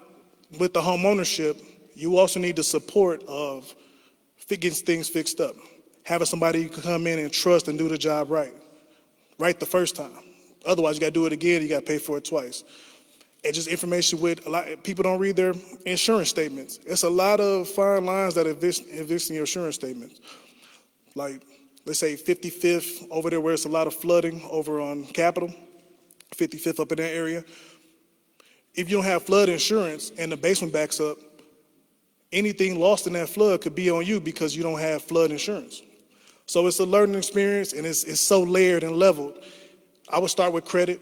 with the home ownership, you also need the support of getting things fixed up. Having somebody you can come in and trust and do the job right the first time. Otherwise, you got to do it again. You got to pay for it twice. And just information with a lot. People don't read their insurance statements. It's a lot of fine lines that exist in your insurance statements. Like, let's say 55th over there where it's a lot of flooding over on Capitol, 55th up in that area. If you don't have flood insurance and the basement backs up, anything lost in that flood could be on you because you don't have flood insurance. So it's a learning experience, and it's so layered and leveled. I would start with credit,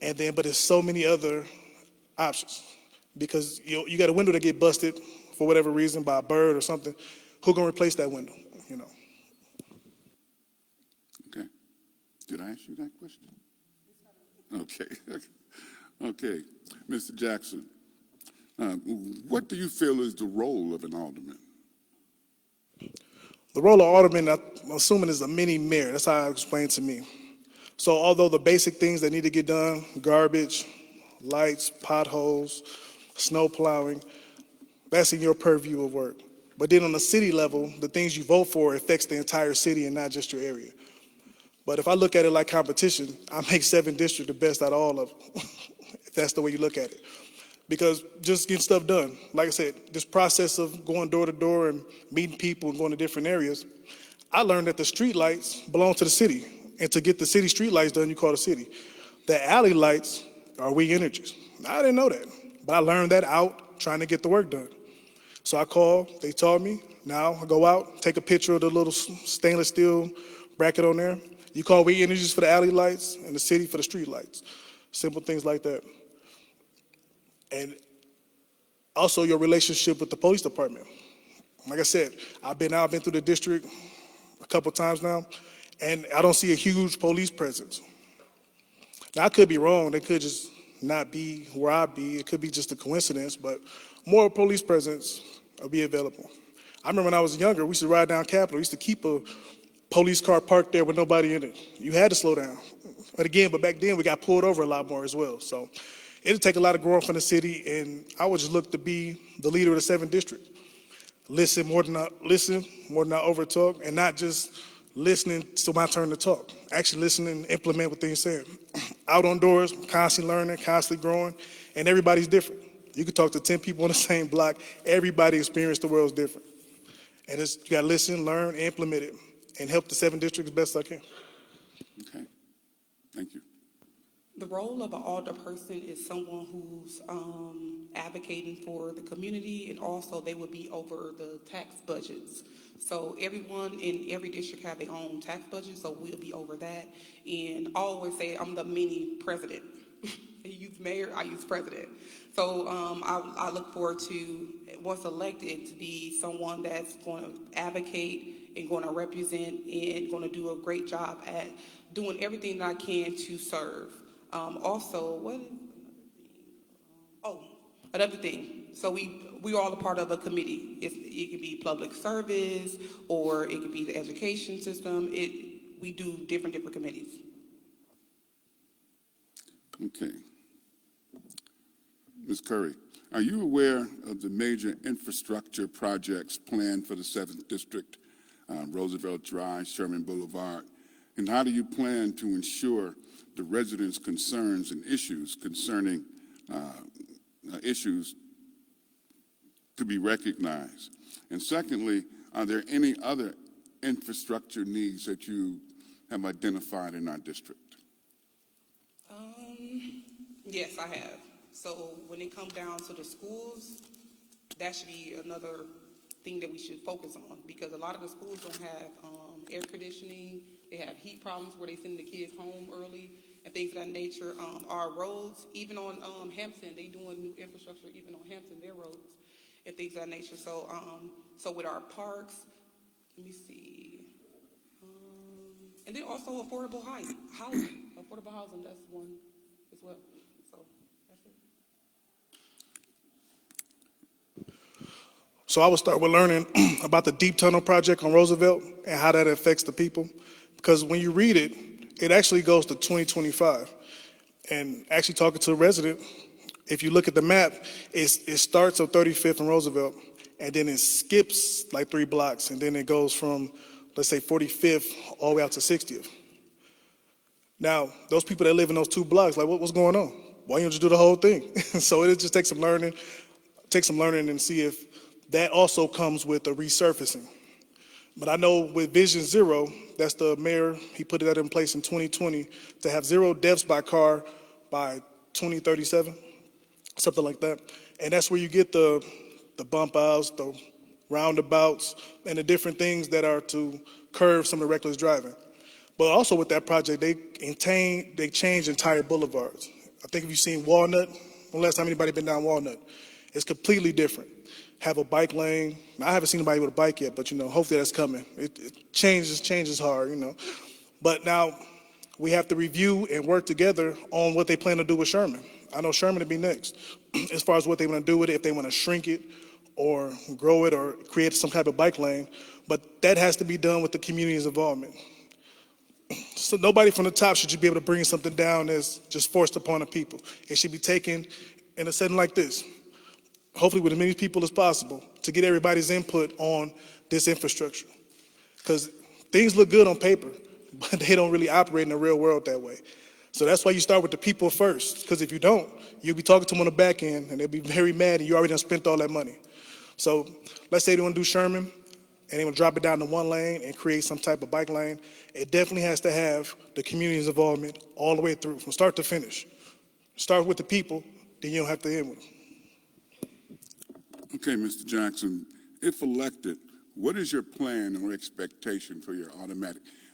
but there's so many other options, because you got a window that get busted for whatever reason by a bird or something. Who gonna replace that window? You know. Okay. Did I ask you that question? Okay. Okay. Mr. Jackson, what do you feel is the role of an alderman? The role of alderman, I'm assuming, is a mini mayor. That's how I explained to me. So although the basic things that need to get done, garbage, lights, potholes, snow plowing, that's in your purview of work. But then on the city level, the things you vote for affects the entire city and not just your area. But if I look at it like competition, I make 7th district the best out of all of them, if that's the way you look at it. Because just getting stuff done, like I said, this process of going door to door and meeting people and going to different areas, I learned that the street lights belong to the city. And to get the city street lights done, you call the city. The alley lights are We Energies. I didn't know that, but I learned that out trying to get the work done. So I called, they taught me. Now I go out, take a picture of the little stainless steel bracket on there, You call We Energies for the alley lights and the city for the street lights. Simple things like that. And also your relationship with the police department. Like I said, I've been through the district a couple times now, and I don't see a huge police presence. Now, I could be wrong. They could just not be where I be. It could be just a coincidence, but more police presence will be available. I remember when I was younger, we used to ride down Capitol. We used to keep a police car parked there with nobody in it. You had to slow down. But back then, we got pulled over a lot more as well. So it'll take a lot of growth from the city, and I would just look to be the leader of the 7th District. Listen more than I overtalk, and not just listening till my turn to talk. Actually listening and implement what they're saying. Out on doors, constantly learning, constantly growing, and everybody's different. You could talk to 10 people on the same block. Everybody experience the world is different. And you got to listen, learn, implement it, and help the 7th District as best I can. Okay, thank you. The role of an alderperson is someone who's advocating for the community, and also they would be over the tax budgets. So everyone in every district have their own tax budget, so we'll be over that. And I always say I'm the mini president. You use mayor, I use president. So I look forward to, once elected, to be someone that's going to advocate and going to represent and going to do a great job at doing everything that I can to serve. Another thing. So we all a part of a committee. It could be public service, or it could be the education system. We do different committees. Okay. Ms. Currie, are you aware of the major infrastructure projects planned for the 7th District, Roosevelt Drive, Sherman Boulevard? And how do you plan to ensure the residents' concerns and issues concerning issues to be recognized? And secondly, are there any other infrastructure needs that you have identified in our district? Yes, I have. So when it comes down to the schools, that should be another thing that we should focus on, because a lot of the schools don't have air conditioning. They have heat problems where they send the kids home early and things of that nature. Our roads, even on Hampton, they doing new infrastructure even on Hampton, their roads and things of that nature. So so with our parks, let me see. And then also affordable housing. Affordable housing, that's one as well. So that's it. So I would start with learning about the Deep Tunnel Project on Roosevelt and how that affects the people. Because when you read it, it actually goes to 2025. And actually talking to a resident, if you look at the map, it starts on 35th and Roosevelt, and then it skips like 3 blocks, and then it goes from, let's say, 45th all the way out to 60th. Now, those people that live in those 2 blocks, like, what's going on? Why don't you just do the whole thing? So it just takes some learning and see if that also comes with a resurfacing. But I know with Vision Zero, that's the mayor, he put that in place in 2020 to have 0 deaths by car by 2037, something like that. And that's where you get the bump outs, the roundabouts, and the different things that are to curb some of the reckless driving. But also with that project, they changed entire boulevards. I think if you've seen Walnut, when last time anybody been down Walnut, it's completely different. Have a bike lane. I haven't seen anybody with a bike yet, but hopefully that's coming. It changes hard, But now we have to review and work together on what they plan to do with Sherman. I know Sherman to be next, as far as what they want to do with it, if they want to shrink it or grow it or create some type of bike lane. But that has to be done with the community's involvement. So nobody from the top should be able to bring something down that's just forced upon the people. It should be taken in a setting like this, hopefully with as many people as possible, to get everybody's input on this infrastructure. Because things look good on paper, but they don't really operate in the real world that way. So that's why you start with the people first, because if you don't, you'll be talking to them on the back end, and they'll be very mad, and you already done spent all that money. So let's say they want to do Sherman, and they want to drop it down to 1 lane and create some type of bike lane. It definitely has to have the community's involvement all the way through, from start to finish. Start with the people, then you don't have to end with them. Okay, Mr. Jackson, if elected, what is your plan or expectation for your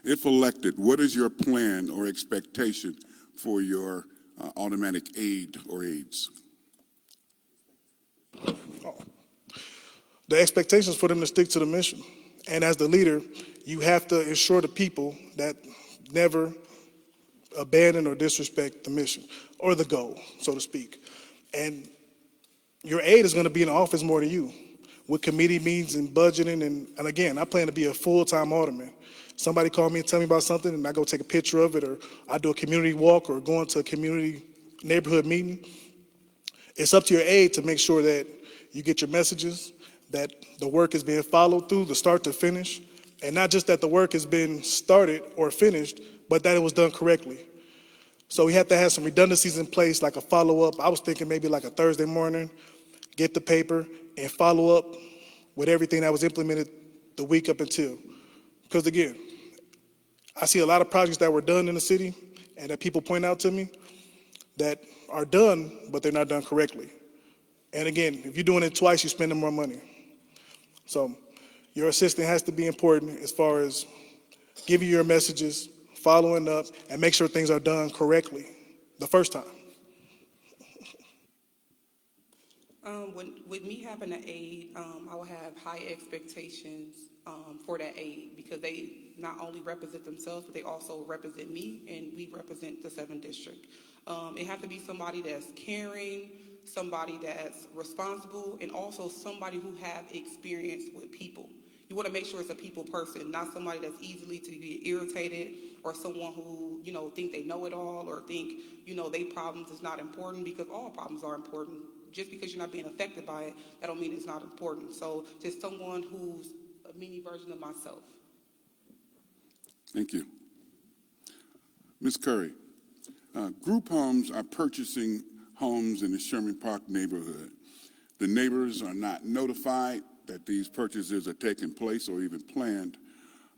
If elected, what is your plan or expectation for your aldermanic aide or aides? The expectation is for them to stick to the mission. And as the leader, you have to ensure the people that never abandon or disrespect the mission or the goal, so to speak. And your aide is going to be in the office more than you with committee meetings and budgeting. And again, I plan to be a full-time alderman. Somebody call me and tell me about something and I go take a picture of it, or I do a community walk or go into a community neighborhood meeting. It's up to your aide to make sure that you get your messages, that the work is being followed through, the start to finish, and not just that the work has been started or finished, but that it was done correctly. So we have to have some redundancies in place, like a follow-up. I was thinking maybe like a Thursday morning, get the paper, and follow up with everything that was implemented the week up until. Because again, I see a lot of projects that were done in the city and that people point out to me that are done, but they're not done correctly. And again, if you're doing it twice, you're spending more money. So your assistant has to be important as far as giving your messages, following up, and make sure things are done correctly the first time. With me having an aide, I will have high expectations for that aide, because they not only represent themselves, but they also represent me, and we represent the 7th District. It has to be somebody that's caring, somebody that's responsible, and also somebody who have experience with people. You want to make sure it's a people person, not somebody that's easily to get irritated, or someone who, think they know it all, or think, their problems is not important, because all problems are important. Just because you're not being affected by it, that don't mean it's not important. So just someone who's a mini version of myself. Thank you. Ms. Currie, group homes are purchasing homes in the Sherman Park neighborhood. The neighbors are not notified that these purchases are taking place or even planned.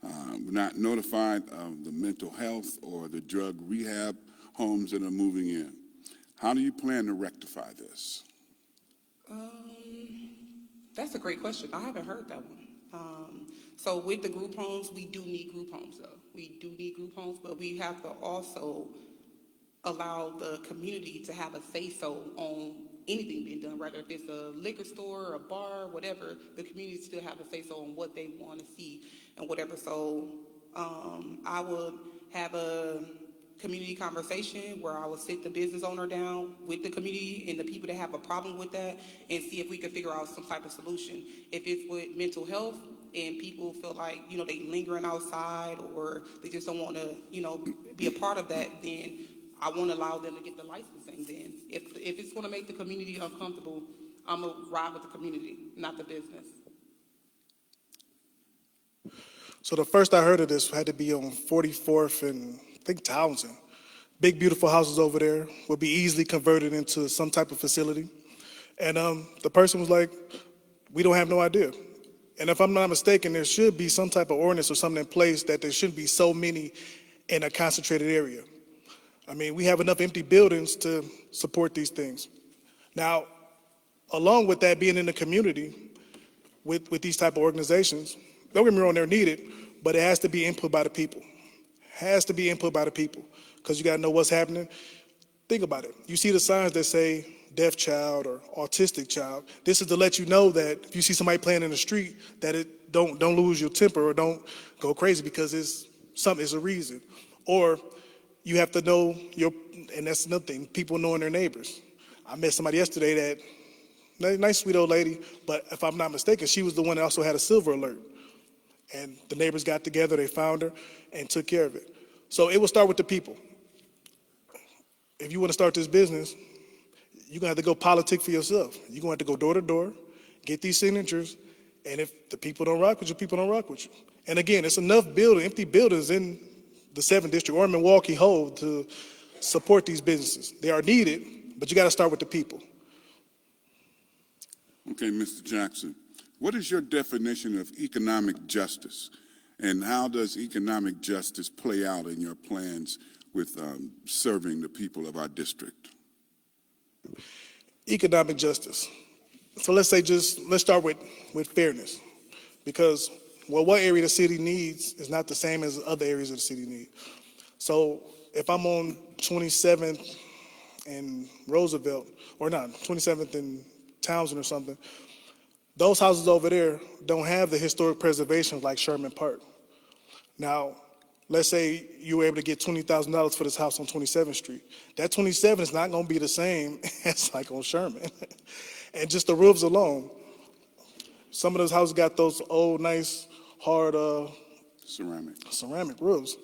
We're not notified of the mental health or the drug rehab homes that are moving in. How do you plan to rectify this? That's a great question. I haven't heard that one. So with the group homes, we do need group homes, though. We do need group homes, but we have to also allow the community to have a say-so on anything being done, whether if it's a liquor store, a bar, whatever. The community still have a say-so on what they want to see and whatever. So I would have a community conversation where I would sit the business owner down with the community and the people that have a problem with that, and see if we could figure out some type of solution. If it's with mental health and people feel like, they lingering outside, or they just don't want to, be a part of that, then I won't allow them to get the licensing then. If it's going to make the community uncomfortable, I'm going to ride with the community, not the business. So the first I heard of this had to be on 44th and I think Townsend. Big, beautiful houses over there would be easily converted into some type of facility. And the person was like, we don't have no idea. And if I'm not mistaken, there should be some type of ordinance or something in place that there shouldn't be so many in a concentrated area. I mean, we have enough empty buildings to support these things. Now, along with that being in the community with these type of organizations, don't get me wrong, they're needed, but it has to be input by the people. Has to be input by the people, because you got to know what's happening. Think about it. You see the signs that say deaf child or autistic child. This is to let you know that if you see somebody playing in the street, that it don't lose your temper or don't go crazy, because it's a reason. Or you have to know and that's another thing, people knowing their neighbors. I met somebody yesterday that, nice sweet old lady, but if I'm not mistaken, she was the one that also had a silver alert. And the neighbors got together, they found her, and took care of it. So it will start with the people. If you want to start this business, you're going to have to go politic for yourself. You're going to have to go door to door, get these signatures, and if the people don't rock with you, people don't rock with you. And again, it's enough empty buildings in the 7th District or Milwaukee whole to support these businesses. They are needed, but you got to start with the people. Okay, Mr. Jackson, what is your definition of economic justice, and how does economic justice play out in your plans with serving the people of our district? Economic justice. So let's start with fairness, because well, what area the city needs is not the same as other areas of the city need. So if I'm on 27th and Roosevelt, or not, 27th and Townsend or something, those houses over there don't have the historic preservation like Sherman Park. Now, let's say you were able to get $20,000 for this house on 27th Street. That 27 is not going to be the same as like on Sherman. And just the roofs alone. Some of those houses got those old, nice, hard ceramic roofs.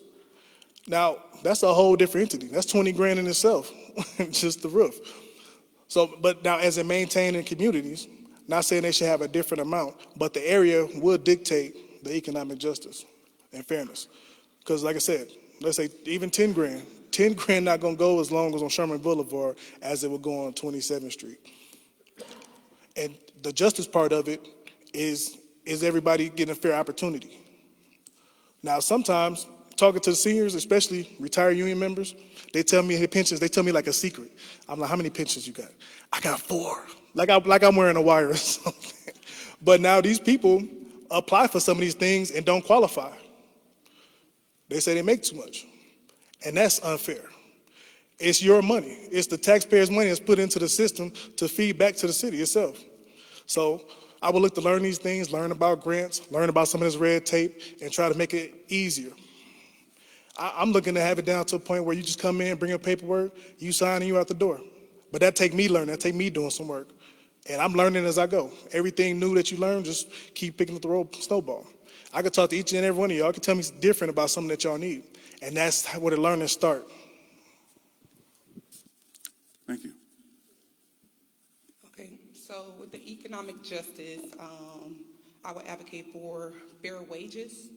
Now, that's a whole different entity. That's 20 grand in itself, just the roof. So, but now as in maintaining communities, not saying they should have a different amount, but the area would dictate the economic justice and fairness. Because like I said, let's say even 10 grand. 10 grand not gonna go as long as on Sherman Boulevard as it would go on 27th Street. And the justice part of it is everybody getting a fair opportunity. Now, sometimes, talking to the seniors, especially retired union members, they tell me their pensions, they tell me like a secret. I'm like, how many pensions you got? I got 4. Like I'm wearing a wire or something. But now these people apply for some of these things and don't qualify. They say they make too much. And that's unfair. It's your money. It's the taxpayers' money that's put into the system to feed back to the city itself. So I would look to learn these things, learn about grants, learn about some of this red tape, and try to make it easier. I'm looking to have it down to a point where you just come in, bring your paperwork, you sign, and you out the door. But that take me learning, that take me doing some work. And I'm learning as I go. Everything new that you learn, just keep picking up the road snowball. I could talk to each and every one of y'all. I could tell me different about something that y'all need. And that's where the learning start. Thank you. Okay, so with the economic justice, I would advocate for fair wages,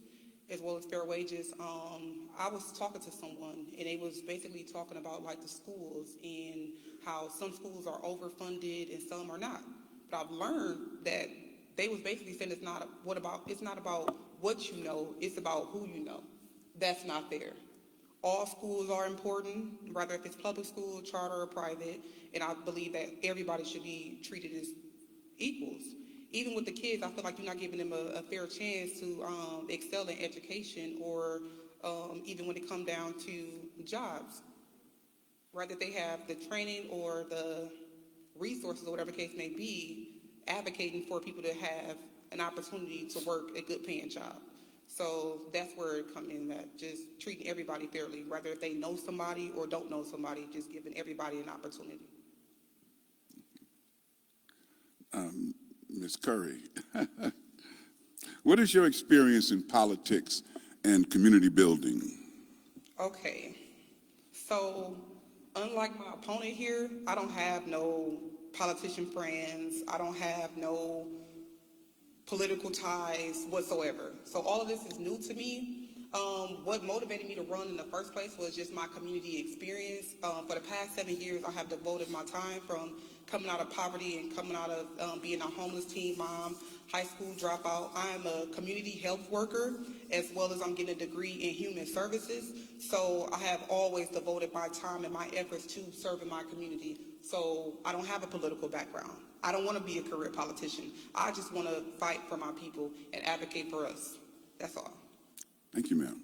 as well as fair wages. I was talking to someone, and they was basically talking about like the schools and how some schools are overfunded and some are not. But I've learned that they was basically saying it's not about what you know, it's about who you know. That's not fair. All schools are important, whether if it's public school, charter, or private, and I believe that everybody should be treated as equals. Even with the kids, I feel like you're not giving them a fair chance to excel in education or even when it comes down to jobs. Whether they have the training or the resources or whatever the case may be, advocating for people to have an opportunity to work a good paying job. So that's where it comes in, that just treating everybody fairly, whether if they know somebody or don't know somebody, just giving everybody an opportunity. Ms. Currie, what is your experience in politics and community building? Okay, so unlike my opponent here, I don't have no politician friends. I don't have no political ties whatsoever. So all of this is new to me. What motivated me to run in the first place was just my community experience. For the past 7 years, I have devoted my time from coming out of poverty and coming out of being a homeless teen mom, high school dropout. I'm a community health worker, as well as I'm getting a degree in human services. So I have always devoted my time and my efforts to serving my community. So I don't have a political background. I don't want to be a career politician. I just want to fight for my people and advocate for us. That's all. Thank you, ma'am.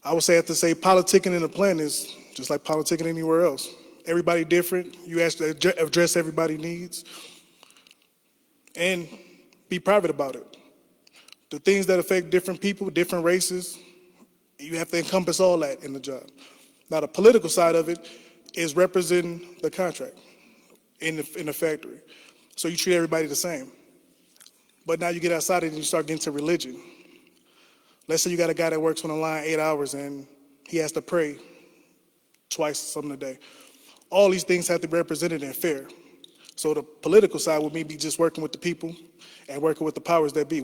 I would say, I have to say, politicking in the plan is just like politicking anywhere else. Everybody different. You have to address everybody's needs and be private about it. The things that affect different people, different races, you have to encompass all that in the job. Now, the political side of it is representing the contract in the factory. So you treat everybody the same. But now you get outside it and you start getting to religion. Let's say you got a guy that works on the line 8 hours and he has to pray twice something a day. All these things have to be represented and fair. So the political side would be just working with the people and working with the powers that be,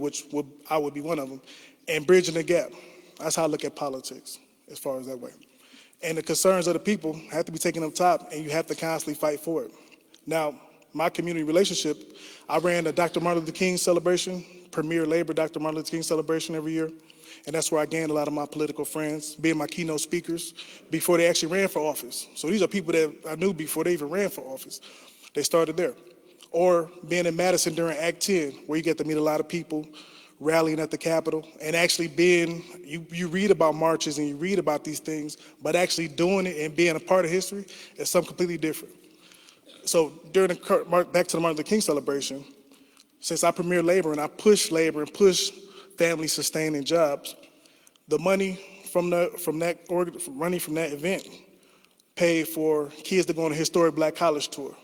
I would be one of them, and bridging the gap. That's how I look at politics as far as that way. And the concerns of the people have to be taken up top, and you have to constantly fight for it. Now, my community relationship, I ran the Dr. Martin Luther King celebration, Premier Labor Dr. Martin Luther King celebration every year. And that's where I gained a lot of my political friends, being my keynote speakers before they actually ran for office. So these are people that I knew before they even ran for office. They started there. Or being in Madison during Act 10, where you get to meet a lot of people, rallying at the Capitol, and actually being, you read about marches and you read about these things, but actually doing it and being a part of history is something completely different. So during back to the Martin Luther King celebration, since I premier labor and I push labor and push family sustaining jobs, the money from that event paid for kids to go on a historic Black college tour,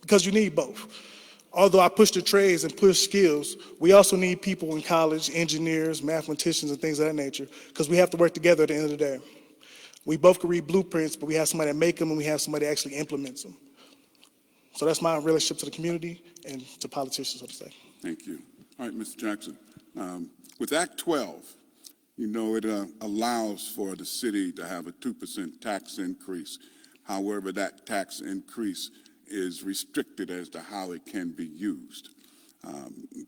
because you need both. Although I push the trades and push skills, we also need people in college, engineers, mathematicians, and things of that nature, because we have to work together at the end of the day. We both can read blueprints, but we have somebody that make them and we have somebody that actually implements them. So that's my relationship to the community and to politicians, so to say. Thank you. All right, Mr. Jackson. With Act 12, you know, it allows for the city to have a 2% tax increase. However, that tax increase is restricted as to how it can be used.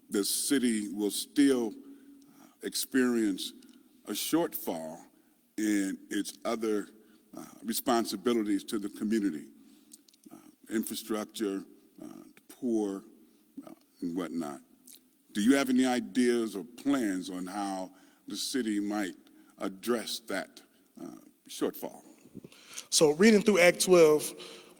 The city will still experience a shortfall in its other responsibilities to the community, infrastructure, the poor, and whatnot. Do you have any ideas or plans on how the city might address that shortfall? So reading through Act 12,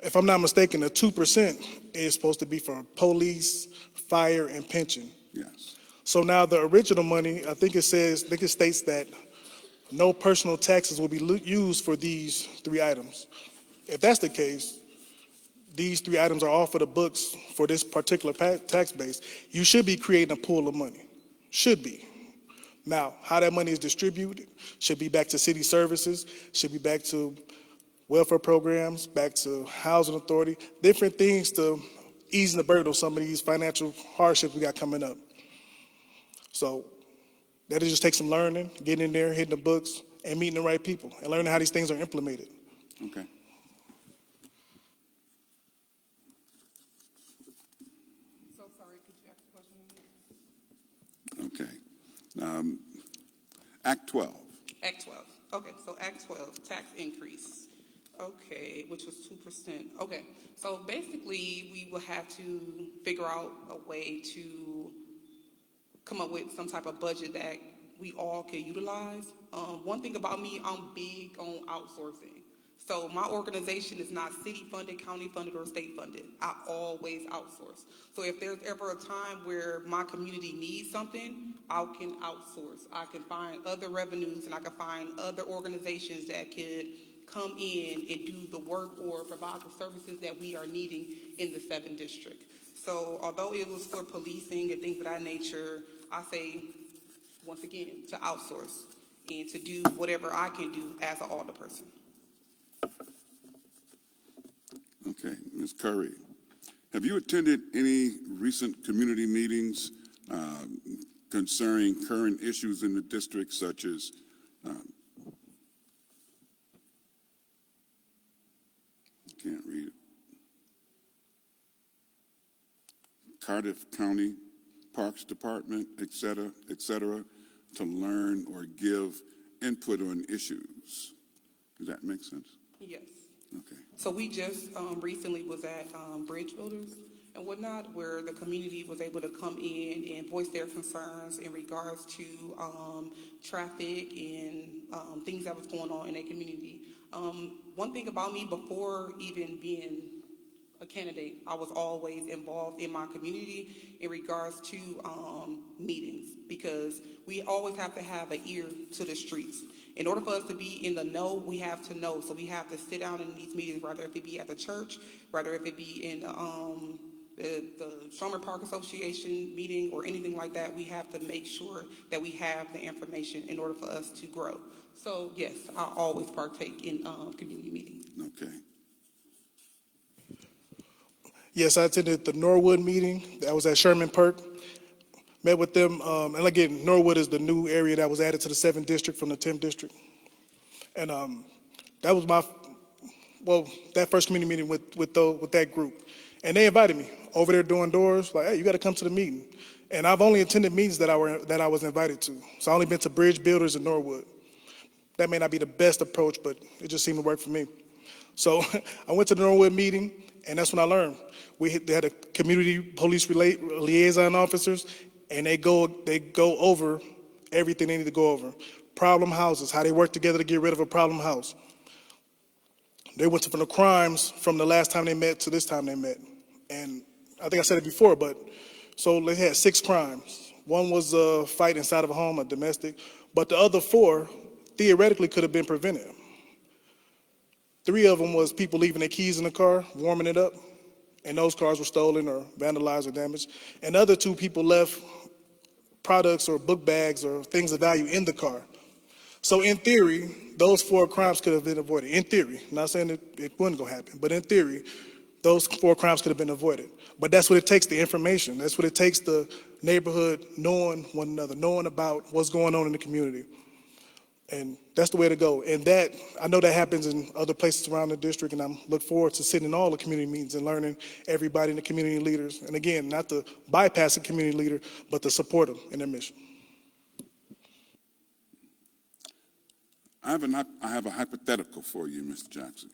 if I'm not mistaken, the 2% is supposed to be for police, fire, and pension. Yes. So now the original money, I think it states that no personal taxes will be used for these 3 items. If that's the case, these 3 items are all for the books for this particular tax base. You should be creating a pool of money. Should be. Now, how that money is distributed should be back to city services, should be back to welfare programs, back to housing authority, different things to ease the burden of some of these financial hardships we got coming up. So that'll just take some learning, getting in there, hitting the books, and meeting the right people, and learning how these things are implemented. Okay. So sorry, could you ask the question again? Okay. Act 12. Act 12. Okay, so Act 12, tax increase. Okay, which was 2%. Okay, so basically we will have to figure out a way to come up with some type of budget that we all can utilize. One thing about me, I'm big on outsourcing. So my organization is not city funded, county funded, or state funded. I always outsource. So if there's ever a time where my community needs something, I can outsource. I can find other revenues and I can find other organizations that could come in and do the work or provide the services that we are needing in the 7th district. So although it was for policing and things of that nature, I say, once again, to outsource and to do whatever I can do as an alderperson. Okay, Ms. Currie, have you attended any recent community meetings concerning current issues in the district, such as can't read it. Cardiff County Parks Department, et cetera, to learn or give input on issues? Does that make sense? Yes. Okay. So we just recently was at Bridge Builders and whatnot, where the community was able to come in and voice their concerns in regards to traffic and things that was going on in their community. One thing about me, before even being a candidate, I was always involved in my community in regards to meetings, because we always have to have an ear to the streets. In order for us to be in the know, we have to know. So we have to sit down in these meetings, whether if it be at the church, whether if it be in the Sherman Park Association meeting or anything like that. We have to make sure that we have the information in order for us to grow. So yes, I always partake in community meetings. Okay. Yes, I attended the Norwood meeting that was at Sherman Park. Met with them, and again, Norwood is the new area that was added to the 7th district from the 10th district. And that was that first community meeting with that group. And they invited me over there doing doors, like, hey, you got to come to the meeting. And I've only attended meetings that I was invited to. So I only been to Bridge Builders in Norwood. That may not be the best approach, but it just seemed to work for me. So I went to the Norwood meeting, And that's when I learned. They had a community police liaison officers, and they go over everything they need to go over. Problem houses, how they work together to get rid of a problem house. They went from the crimes from the last time they met to this time they met. And I think I said it before, but so they had 6 crimes. One was a fight inside of a home, a domestic, but the other 4 theoretically could have been prevented. 3 of them was people leaving their keys in the car, warming it up, and those cars were stolen or vandalized or damaged. And the other 2 people left products or book bags or things of value in the car. So in theory, those 4 crimes could have been avoided. In theory, not saying it wasn't going to happen, but in theory, those 4 crimes could have been avoided. But that's what it takes, the information. That's what it takes, the neighborhood knowing one another, knowing about what's going on in the community. And that's the way to go. And that, I know that happens in other places around the district, and I look forward to sitting in all the community meetings and learning everybody in the community leaders. And again, not to bypass the community leader, but to support them in their mission. I have a hypothetical for you, Mr. Jackson.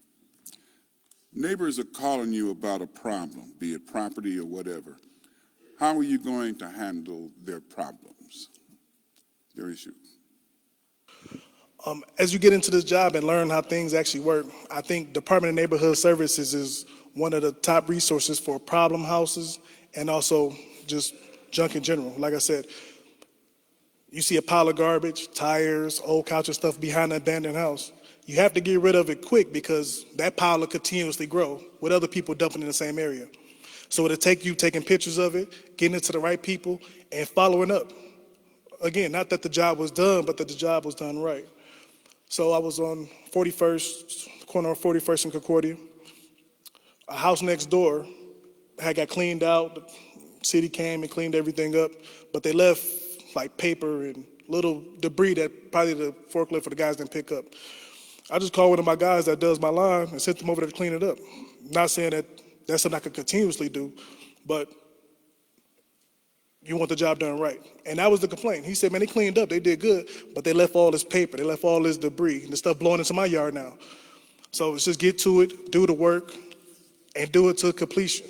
Neighbors are calling you about a problem, be it property or whatever. How are you going to handle their problems, their issues? As you get into this job and learn how things actually work, I think Department of Neighborhood Services is one of the top resources for problem houses and also just junk in general. Like I said, you see a pile of garbage, tires, old couches, stuff behind an abandoned house. You have to get rid of it quick because that pile will continuously grow with other people dumping in the same area. So it'll take you taking pictures of it, getting it to the right people, and following up. Again, not that the job was done, but that the job was done right. So I was on 41st, corner of 41st and Concordia. A house next door had got cleaned out. The city came and cleaned everything up, but they left like paper and little debris that probably the forklift or the guys didn't pick up. I just called one of my guys that does my line and sent them over there to clean it up. Not saying that that's something I could continuously do, but you want the job done right. And that was the complaint. He said, man, they cleaned up, they did good, but they left all this paper, they left all this debris, and the stuff blowing into my yard now. So let's just get to it, do the work, and do it to completion.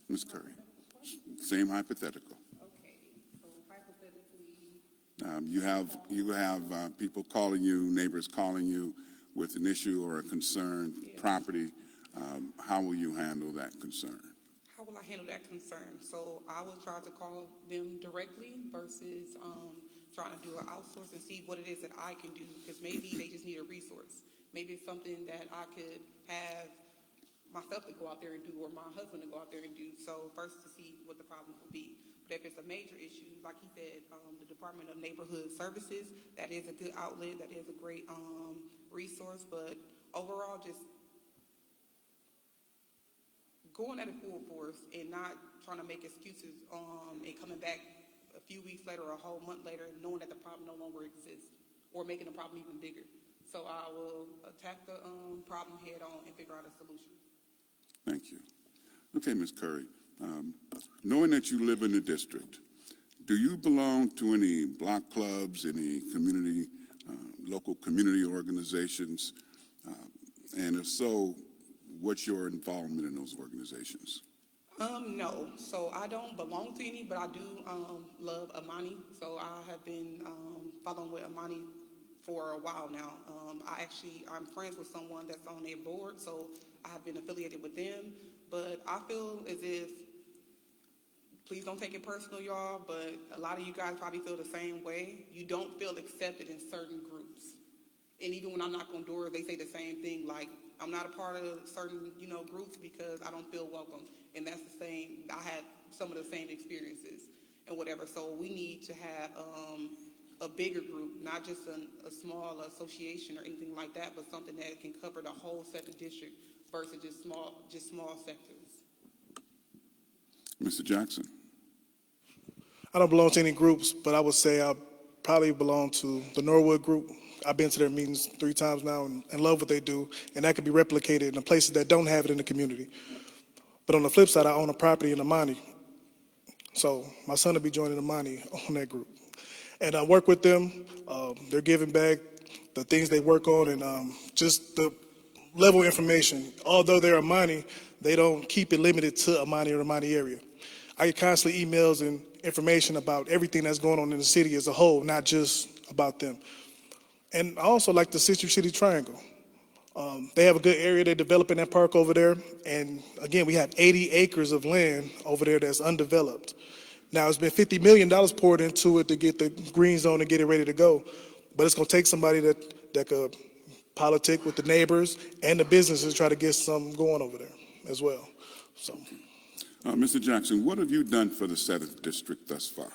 Ms. Currie, same hypothetical. Okay, so hypothetically. You have people calling you, neighbors calling you with an issue or a concern, property. How will you handle that concern? How will I handle that concern? So I will try to call them directly versus trying to do an outsource and see what it is that I can do, because maybe they just need a resource. Maybe it's something that I could have myself to go out there and do, or my husband to go out there and do. So first to see what the problem will be. But if it's a major issue, like he said, the Department of Neighborhood Services, that is a good outlet, that is a great resource, but overall just going at it full force and not trying to make excuses and coming back a few weeks later or a whole month later knowing that the problem no longer exists or making the problem even bigger. So I will attack the problem head on and figure out a solution. Thank you. Okay, Ms. Currie, knowing that you live in the district, do you belong to any block clubs, any community, local community organizations? And if so, what's your involvement in those organizations? No, so I don't belong to any, but I do love Amani. So I have been following with Amani for a while now. I'm friends with someone that's on their board, so I have been affiliated with them. But I feel as if, please don't take it personal, y'all, but a lot of you guys probably feel the same way. You don't feel accepted in certain groups. And even when I knock on doors, they say the same thing, like, I'm not a part of certain, groups because I don't feel welcome. And that's the same, I had some of the same experiences and whatever. So we need to have a bigger group, not just a small association or anything like that, but something that can cover the whole second district versus just small sectors. Mr. Jackson. I don't belong to any groups, but I would say I probably belong to the Norwood group. I've been to their meetings 3 times now and love what they do, and that could be replicated in the places that don't have it in the community. But on the flip side, I own a property in Amani, so my son will be joining Amani on that group. And I work with them. They're giving back the things they work on, and just the level of information. Although they're Amani, they don't keep it limited to Amani or Amani area. I get constantly emails and information about everything that's going on in the city as a whole, not just about them. And I also like the Citrus City Triangle. They have a good area. They're developing that park over there. And again, we have 80 acres of land over there that's undeveloped. Now, it's been $50 million poured into it to get the green zone and get it ready to go. But it's going to take somebody that could politic with the neighbors and the businesses to try to get something going over there as well. So, Mr. Jackson, what have you done for the 7th District thus far?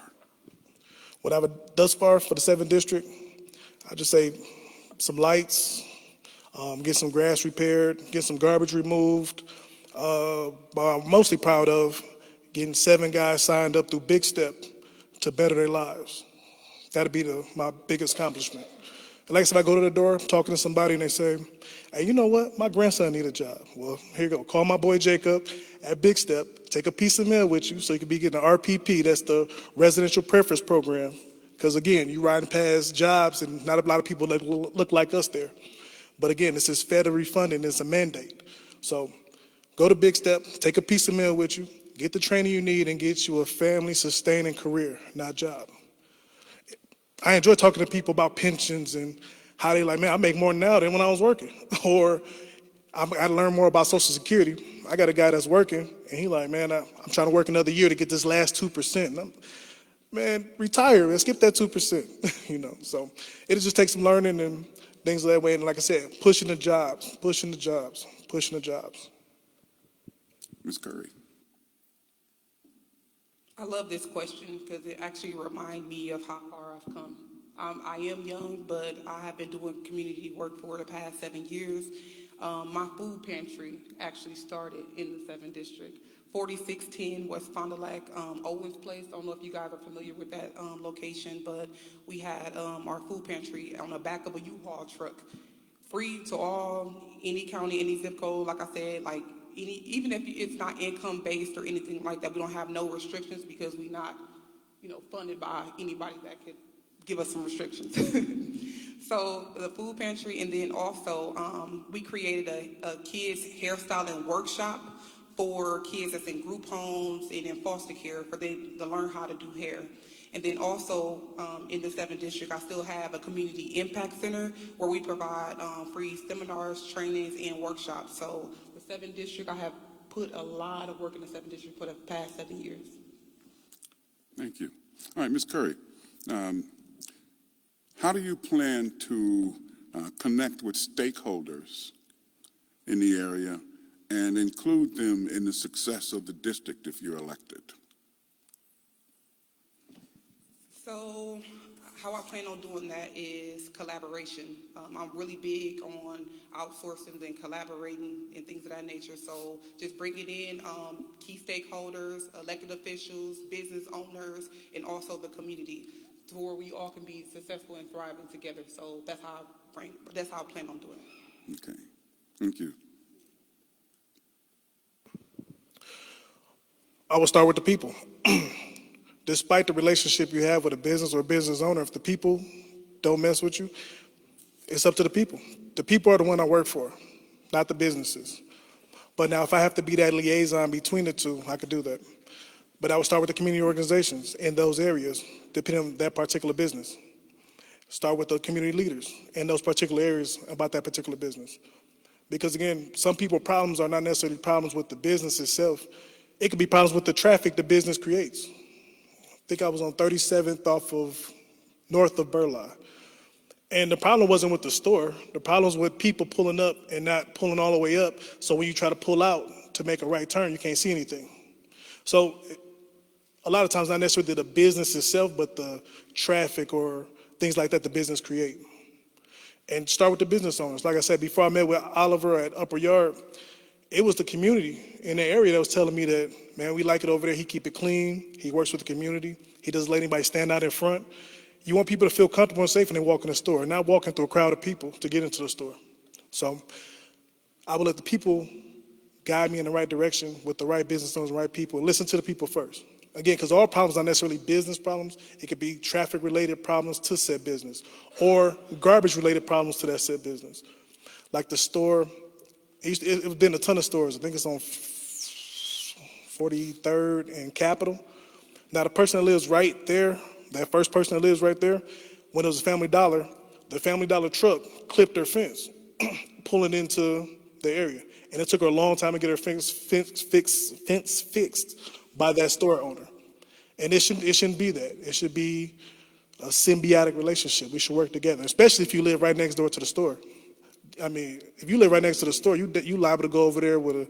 what I've thus far for the 7th District, I just say some lights, get some grass repaired, get some garbage removed. But I'm mostly proud of getting 7 guys signed up through Big Step to better their lives. That'd be my biggest accomplishment. And like I said, I go to the door, talking to somebody, and they say, hey, you know what? My grandson need a job. Well, here you go. Call my boy Jacob at Big Step. Take a piece of mail with you so you can be getting an RPP. That's the Residential Preference Program. Because, again, you riding past jobs, and not a lot of people that look like us there. But, again, this is federally funded. It's a mandate. So go to Big Step, take a piece of mail with you, get the training you need, and get you a family-sustaining career, not job. I enjoy talking to people about pensions and how they like, man, I make more now than when I was working. Or I learn more about Social Security. I got a guy that's working, and he like, man, I'm trying to work another year to get this last 2%. And I'm, man, retire and skip that 2%. You know, so it'll just take some learning and things that way. And like I said, pushing the jobs, pushing the jobs, pushing the jobs. Ms. Currie. I love this question because it actually reminds me of how far I've come. I am young, but I have been doing community work for the past 7 years. My food pantry actually started in the 7th District. 4610 West Fond du Lac, Owens Place. I don't know if you guys are familiar with that location, but we had our food pantry on the back of a U-Haul truck, free to all, any county, any zip code. Like I said, like even if it's not income based or anything like that, we don't have no restrictions because we're not, funded by anybody that could give us some restrictions. So the food pantry, and then also we created a kids hairstyling workshop for kids that's in group homes and in foster care for them to learn how to do hair. And then also in the 7th District, I still have a community impact center where we provide free seminars, trainings, and workshops. So the 7th District, I have put a lot of work in the 7th District for the past 7 years. Thank you. All right, Ms. Currie, how do you plan to connect with stakeholders in the area and include them in the success of the district if you're elected? So how I plan on doing that is collaboration. I'm really big on outsourcing and collaborating and things of that nature. So just bringing in key stakeholders, elected officials, business owners, and also the community to where we all can be successful and thriving together. So that's how I plan on doing it. Okay, thank you. I will start with the people. Despite the relationship you have with a business or a business owner, if the people don't mess with you, it's up to the people. The people are the one I work for, not the businesses. But now if I have to be that liaison between the two, I could do that. But I would start with the community organizations in those areas, depending on that particular business. Start with the community leaders in those particular areas about that particular business. Because again, some people's problems are not necessarily problems with the business itself. It could be problems with the traffic the business creates. I think I was on 37th off of north of Burleigh. And the problem wasn't with the store. The problem was with people pulling up and not pulling all the way up. So when you try to pull out to make a right turn, you can't see anything. So a lot of times, not necessarily the business itself, but the traffic or things like that the business create. And start with the business owners. Like I said, before I met with Oliver at Upper Yard, it was the community in the area that was telling me that, man, we like it over there. He keep it clean. He works with the community. He doesn't let anybody stand out in front. You want people to feel comfortable and safe when they walk in the store, not walking through a crowd of people to get into the store. So I will let the people guide me in the right direction with the right business owners and right people. Listen to the people first. Again, because all problems are not necessarily business problems. It could be traffic-related problems to said business or garbage-related problems to that said business. Like the store, it's been a ton of stores. I think it's on 43rd and Capitol. Now, the person that lives right there, that first person that lives right there, when it was a Family Dollar, the Family Dollar truck clipped their fence, pulling into the area. And it took her a long time to get her fence fixed by that store owner. And it shouldn't be that. It should be a symbiotic relationship. We should work together, especially if you live right next door to the store. I mean, if you live right next to the store, you liable to go over there with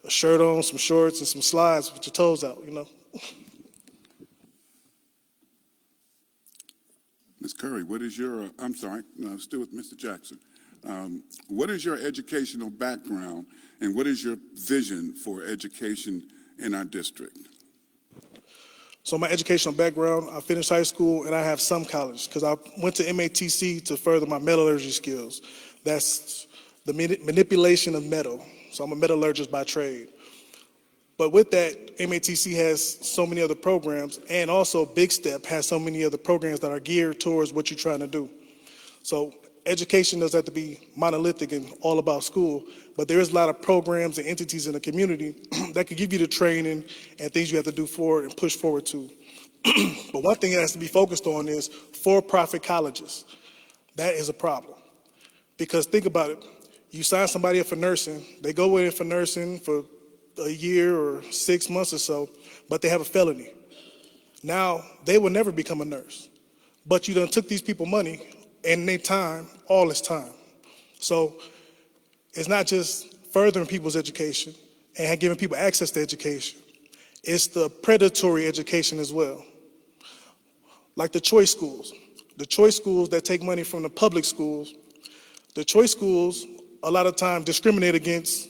a shirt on, some shorts, and some slides with your toes out, you know? Ms. Currie, what is your, I'm sorry, still with Mr. Jackson. What is your educational background and what is your vision for education in our district? So my educational background, I finished high school and I have some college because I went to MATC to further my metallurgy skills. That's the manipulation of metal. So I'm a metallurgist by trade. But with that, MATC has so many other programs, and also Big Step has so many other programs that are geared towards what you're trying to do. So education doesn't have to be monolithic and all about school, but there is a lot of programs and entities in the community that can give you the training and things you have to do forward and push forward to. But one thing that has to be focused on is for-profit colleges. That is a problem. Because think about it, you sign somebody up for nursing, they go in for nursing for a year or 6 months or so, but they have a felony. Now, they will never become a nurse. But you done took these people money and their time, all this time. So it's not just furthering people's education and giving people access to education. It's the predatory education as well. Like the choice schools. The choice schools that take money from the public schools, the choice schools a lot of times discriminate against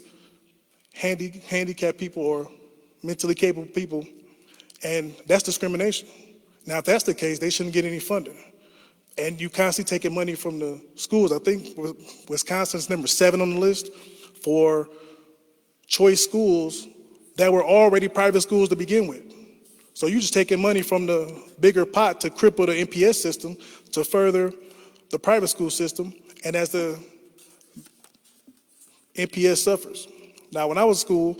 handicapped people or mentally capable people, and that's discrimination. Now, if that's the case, they shouldn't get any funding. And you constantly taking money from the schools. I think Wisconsin's number 7 on the list for choice schools that were already private schools to begin with. So you're just taking money from the bigger pot to cripple the NPS system to further the private school system, and as the NPS suffers. Now, when I was in school,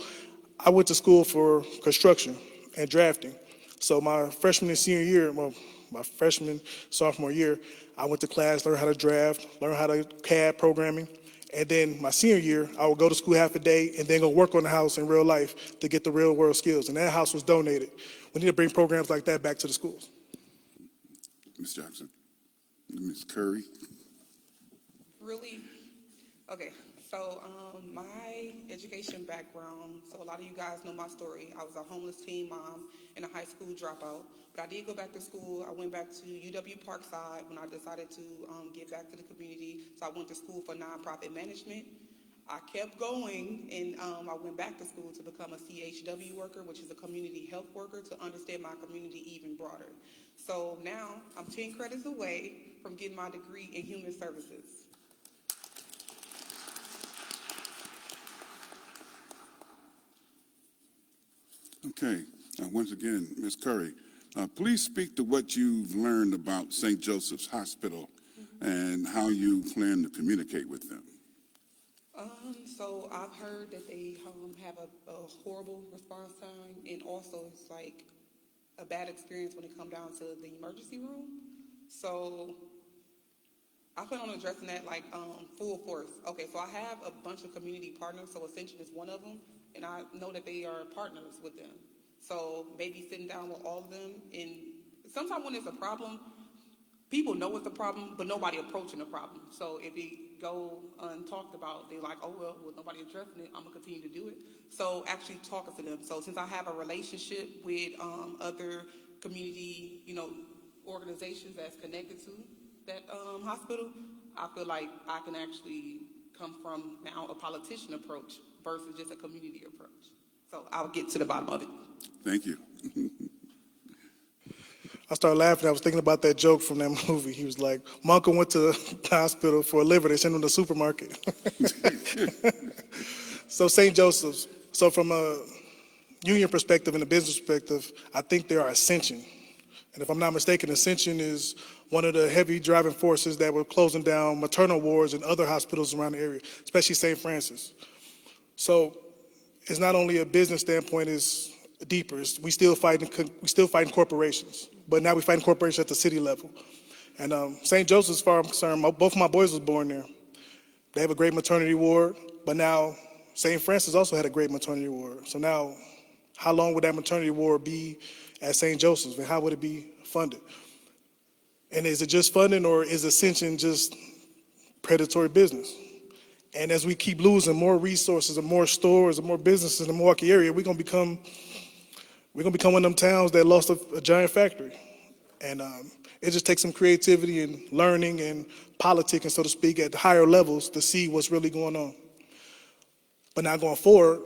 I went to school for construction and drafting. So my freshman and senior year, well, my freshman, sophomore year, I went to class, learned how to draft, learned how to CAD programming. And then my senior year, I would go to school half a day and then go work on the house in real life to get the real world skills. And that house was donated. We need to bring programs like that back to the schools. Ms. Jackson. Ms. Currie. Really? Okay, so my education background, so a lot of you guys know my story. I was a homeless teen mom and a high school dropout. But I did go back to school. I went back to UW Parkside when I decided to get back to the community. So I went to school for nonprofit management. I kept going, and I went back to school to become a CHW worker, which is a community health worker, to understand my community even broader. So now I'm 10 credits away from getting my degree in human services. Okay, once again, Ms. Currie, please speak to what you've learned about St. Joseph's Hospital and how you plan to communicate with them. So I've heard that they have a horrible response time, and also it's like a bad experience when it comes down to the emergency room. So I plan on addressing that like full force. Okay, so I have a bunch of community partners, so Ascension is one of them, and I know that they are partners with them. So maybe sitting down with all of them, and sometimes when it's a problem, people know it's a problem, but nobody approaching the problem. So if it go untalked about, they're like, oh, well, with nobody addressing it, I'm gonna continue to do it. So actually talking to them. So since I have a relationship with other community, organizations that's connected to that hospital, I feel like I can actually come from now a politician approach versus just a community approach. So I'll get to the bottom of it. Thank you. I started laughing. I was thinking about that joke from that movie. He was like, my uncle went to the hospital for a liver. They sent him to the supermarket. So St. Joseph's. So from union perspective and a business perspective, I think they are ascension. And if I'm not mistaken, Ascension is one of the heavy driving forces that were closing down maternal wards and other hospitals around the area, especially St. Francis. So it's not only a business standpoint, it's deeper. We still fighting corporations, but now we're fighting corporations at the city level. And St. Joseph's, as far as I'm concerned, both of my boys was born there. They have a great maternity ward, but now St. Francis also had a great maternity ward. So now, how long would that maternity ward be at St. Joseph's, and how would it be funded? And is it just funding, or is Ascension just predatory business? And as we keep losing more resources and more stores and more businesses in the Milwaukee area, we're gonna become one of them towns that lost a giant factory. And it just takes some creativity and learning and politicking, so to speak, at higher levels to see what's really going on. But now going forward,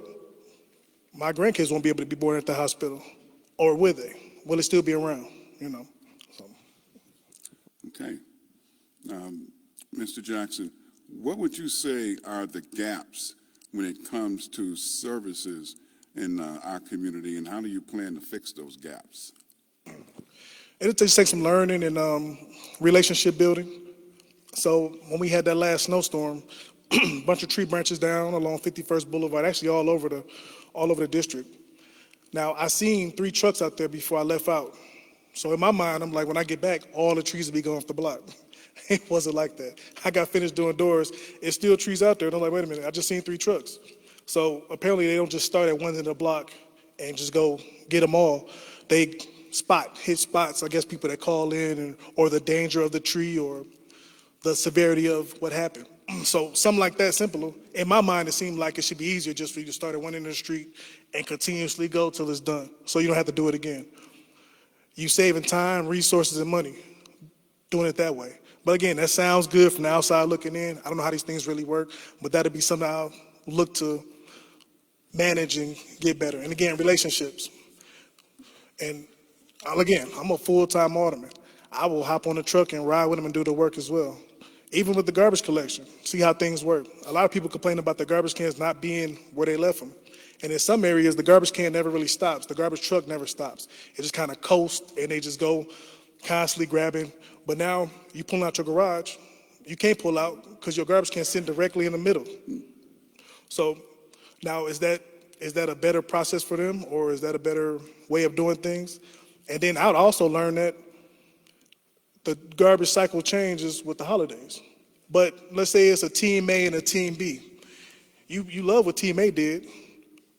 my grandkids won't be able to be born at the hospital, or will they? Will it still be around? So. Okay. Mr. Jackson, what would you say are the gaps when it comes to services in our community, and how do you plan to fix those gaps? It'll just take some learning and relationship building. So when we had that last snowstorm, a bunch of tree branches down along 51st Boulevard, actually all over the district. Now, I seen 3 trucks out there before I left out. So in my mind, I'm like, when I get back, all the trees will be going off the block. It wasn't like that. I got finished doing doors. It's still trees out there. And I'm like, wait a minute, I just seen 3 trucks. So apparently they don't just start at one end of the block and just go get them all. They hit spots, I guess people that call in, or the danger of the tree or the severity of what happened. So something like that simple. In my mind, it seemed like it should be easier just for you to start at one end of the street and continuously go till it's done, so you don't have to do it again. You saving time, resources, and money doing it that way. But again, that sounds good from the outside looking in. I don't know how these things really work, but that'd be something I'll look to manage and get better. And again, relationships. And again, I'm a full-time alderman. I will hop on the truck and ride with them and do the work as well. Even with the garbage collection, see how things work. A lot of people complain about the garbage cans not being where they left them. And in some areas, the garbage can never really stops. The garbage truck never stops. It just kind of coasts, and they just go constantly grabbing. But now you pull out your garage, you can't pull out because your garbage can sit directly in the middle. So now is that a better process for them, or is that a better way of doing things? And then I would also learn that the garbage cycle changes with the holidays. But let's say it's a team A and a team B. You love what team A did,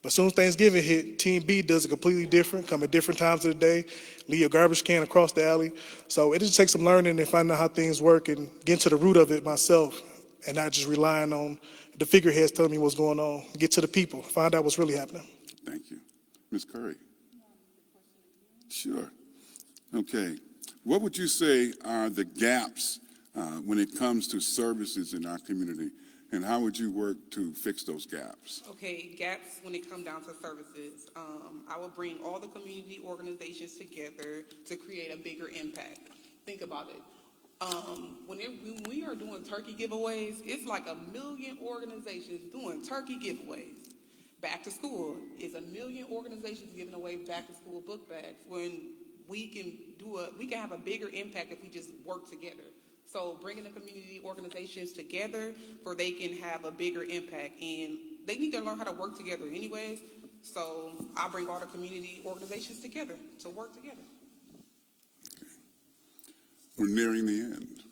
but as soon as Thanksgiving hit, team B does it completely different, come at different times of the day, leave your garbage can across the alley. So it just takes some learning and finding out how things work and getting to the root of it myself, and not just relying on the figureheads telling me what's going on. Get to the people, find out what's really happening. Thank you. Ms. Currie? Sure. Okay. What would you say are the gaps when it comes to services in our community, and how would you work to fix those gaps? Okay, gaps when it comes down to services. I will bring all the community organizations together to create a bigger impact. Think about it. When we are doing turkey giveaways, it's like 1 million organizations doing turkey giveaways. Back to school, it's 1 million organizations giving away back to school book bags. When we can have a bigger impact if we just work together. So bringing the community organizations together for they can have a bigger impact, and they need to learn how to work together anyways. So I bring all the community organizations together to work together. We're nearing the end.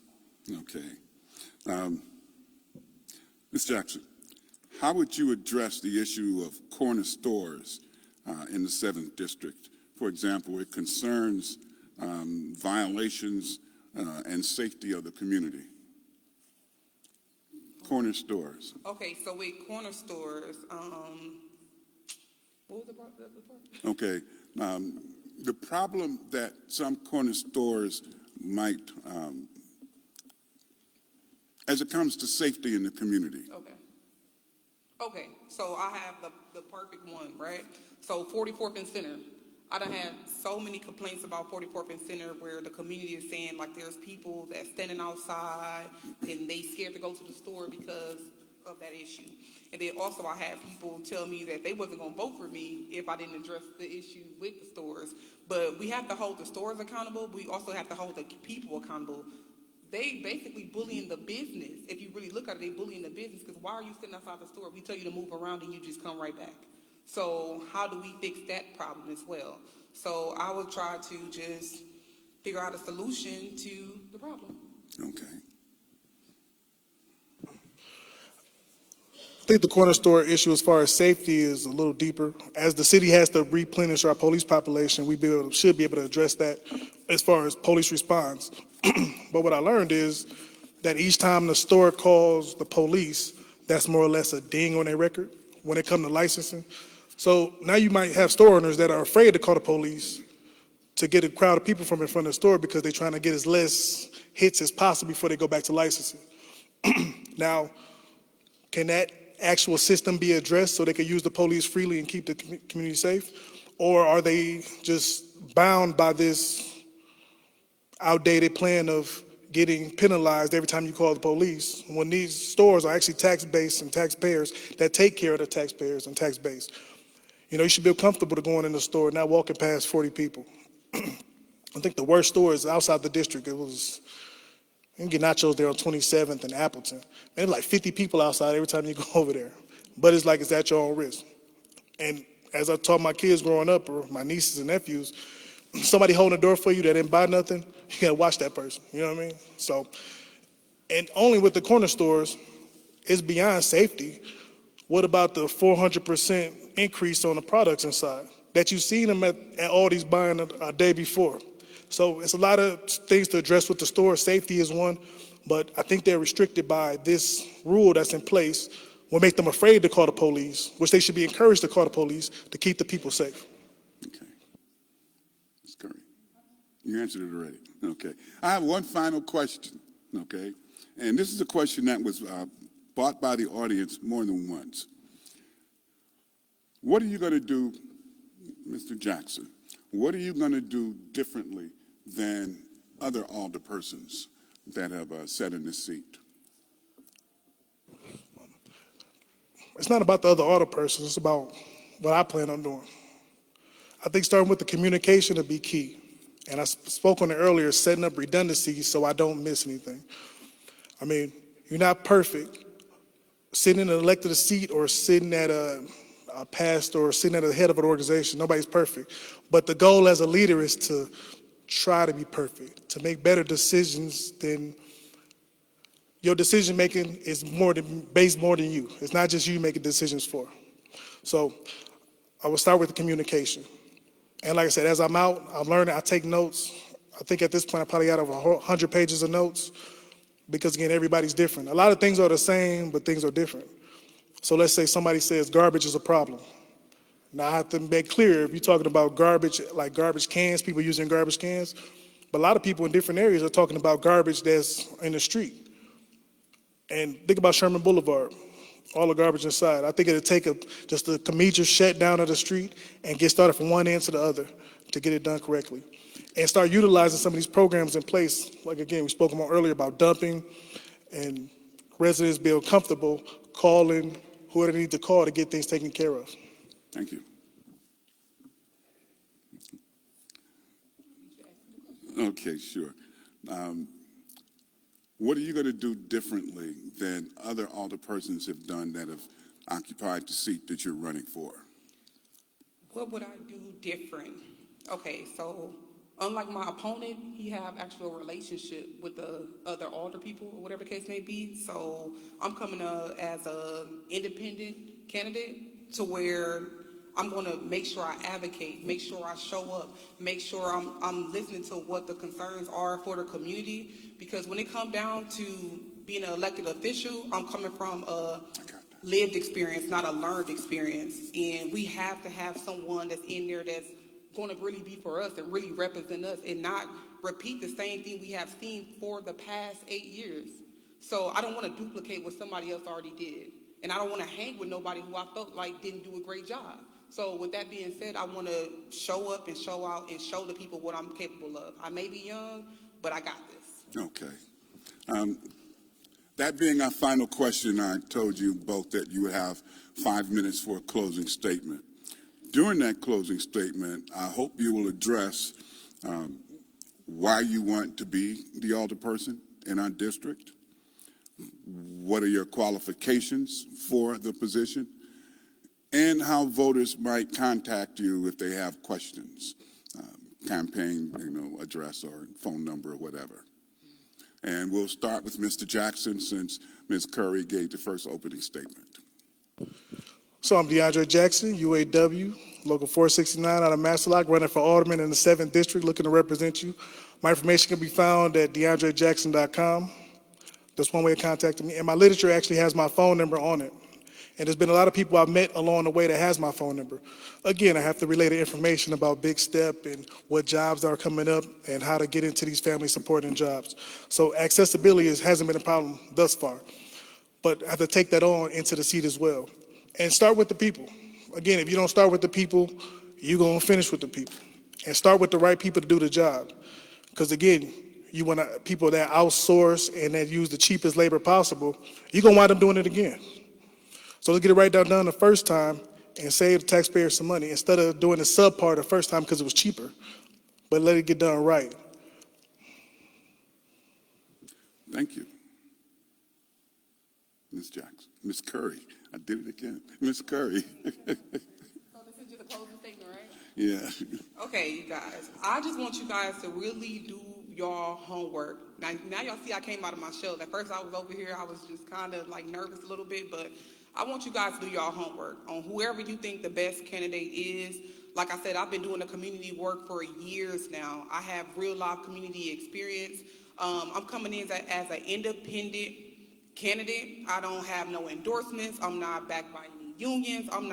Okay. Ms. Jackson, how would you address the issue of corner stores in the 7th District? For example, it concerns violations and safety of the community. Corner stores. Okay, so with corner stores, what was the part? Okay. The problem that some corner stores might, as it comes to safety in the community. Okay, so I have the perfect one, right? So 44th and Center. I done had so many complaints about 44th and Center where the community is saying like there's people that standing outside and they scared to go to the store because of that issue. And then also I had people tell me that they wasn't gonna vote for me if I didn't address the issue with the stores. But we have to hold the stores accountable, but we also have to hold the people accountable. They basically bullying the business. If you really look at it, they bullying the business, because why are you sitting outside the store? We tell you to move around and you just come right back. So how do we fix that problem as well? So I would try to just figure out a solution to the problem. Okay. I think the corner store issue as far as safety is a little deeper. As the city has to replenish our police population, we should be able to address that as far as police response. But what I learned is that each time the store calls the police, that's more or less a ding on their record when it comes to licensing. So now you might have store owners that are afraid to call the police to get a crowd of people from in front of the store because they're trying to get as less hits as possible before they go back to licensing. Now, can that actual system be addressed so they can use the police freely and keep the community safe? Or are they just bound by this outdated plan of getting penalized every time you call the police, when these stores are actually tax-based and taxpayers that take care of the taxpayers and tax-based? You know, you should feel comfortable to going in the store, not walking past 40 people. I think the worst store is outside the district. It was, you can get nachos there on 27th and Appleton. There's like 50 people outside every time you go over there. But it's like it's at your own risk. And as I taught my kids growing up, or my nieces and nephews, somebody holding the door for you that didn't buy nothing, you gotta watch that person, you know what I mean? So, and only with the corner stores, it's beyond safety. What about the 400% increase on the products inside that you've seen them at Aldi's buying a day before? So it's a lot of things to address with the store. Safety is one, but I think they're restricted by this rule that's in place will make them afraid to call the police, which they should be encouraged to call the police to keep the people safe. Okay. Ms. Currie, you answered it already. Okay. I have one final question, okay? And this is a question that was brought by the audience more than once. What are you going to do, Mr. Jackson, what are you going to do differently than other alderpersons that have sat in this seat? It's not about the other alderpersons, it's about what I plan on doing. I think starting with the communication will be key. And I spoke on it earlier, setting up redundancies so I don't miss anything. I mean, you're not perfect. Sitting in an elected seat or sitting at a pastor or sitting at the head of an organization, nobody's perfect. But the goal as a leader is to try to be perfect, to make better decisions than your decision making is based more than you. It's not just you making decisions for. So I will start with the communication. And like I said, as I'm out, I'm learning, I take notes. I think at this point I probably got over 100 pages of notes because again, everybody's different. A lot of things are the same, but things are different. So let's say somebody says garbage is a problem. Now I have to make clear, if you're talking about garbage, like garbage cans, people using garbage cans, but a lot of people in different areas are talking about garbage that's in the street. And think about Sherman Boulevard, all the garbage inside. I think it'll take just a major shutdown of the street and get started from one end to the other to get it done correctly. And start utilizing some of these programs in place. Like again, we spoke about earlier about dumping and residents being comfortable calling whoever they need to call to get things taken care of. Thank you. Okay, sure. What are you going to do differently than other alderpersons have done that have occupied the seat that you're running for? What would I do different? Okay, so unlike my opponent, he have actual relationship with the other alder people or whatever the case may be. So I'm coming as an independent candidate to where I'm going to make sure I advocate, make sure I show up, make sure I'm listening to what the concerns are for the community. Because when it comes down to being an elected official, I'm coming from a lived experience, not a learned experience. And we have to have someone that's in there that's going to really be for us and really represent us and not repeat the same thing we have seen for the past 8 years. So I don't want to duplicate what somebody else already did. And I don't want to hang with nobody who I felt like didn't do a great job. So with that being said, I want to show up and show out and show the people what I'm capable of. I may be young, but I got this. Okay. That being our final question, I told you both that you would have 5 minutes for a closing statement. During that closing statement, I hope you will address why you want to be the alderperson in our district. What are your qualifications for the position? And how voters might contact you if they have questions, campaign, address or phone number or whatever. And we'll start with Mr. Jackson since Ms. Currie gave the first opening statement. So I'm DeAndre Jackson, UAW, Local 469 out of Massillon, running for Alderman in the 7th District, looking to represent you. My information can be found at DeAndreJackson.com. That's one way of contacting me. And my literature actually has my phone number on it. And there's been a lot of people I've met along the way that has my phone number. Again, I have to relay the information about Big Step and what jobs are coming up and how to get into these family supporting jobs. So accessibility hasn't been a problem thus far. But I have to take that on into the seat as well. And start with the people. Again, if you don't start with the people, you're going to finish with the people. And start with the right people to do the job. Because again, you want people that outsource and that use the cheapest labor possible, you're going to wind up doing it again. So let's get it right done the first time and save the taxpayers some money instead of doing the subpar the first time because it was cheaper. But let it get done right. Thank you. Ms. Jackson, Ms. Currie, I did it again. Ms. Currie. So this is just a closing statement, right? Yeah. Okay, you guys. I just want you guys to really do your homework. Now y'all see I came out of my shell. At first I was over here, I was just kind of like nervous a little bit, but I want you guys to do your homework on whoever you think the best candidate is. Like I said, I've been doing the community work for years now. I have real life community experience. I'm coming in as an independent candidate. I don't have no endorsements. I'm not backed by any unions. I'm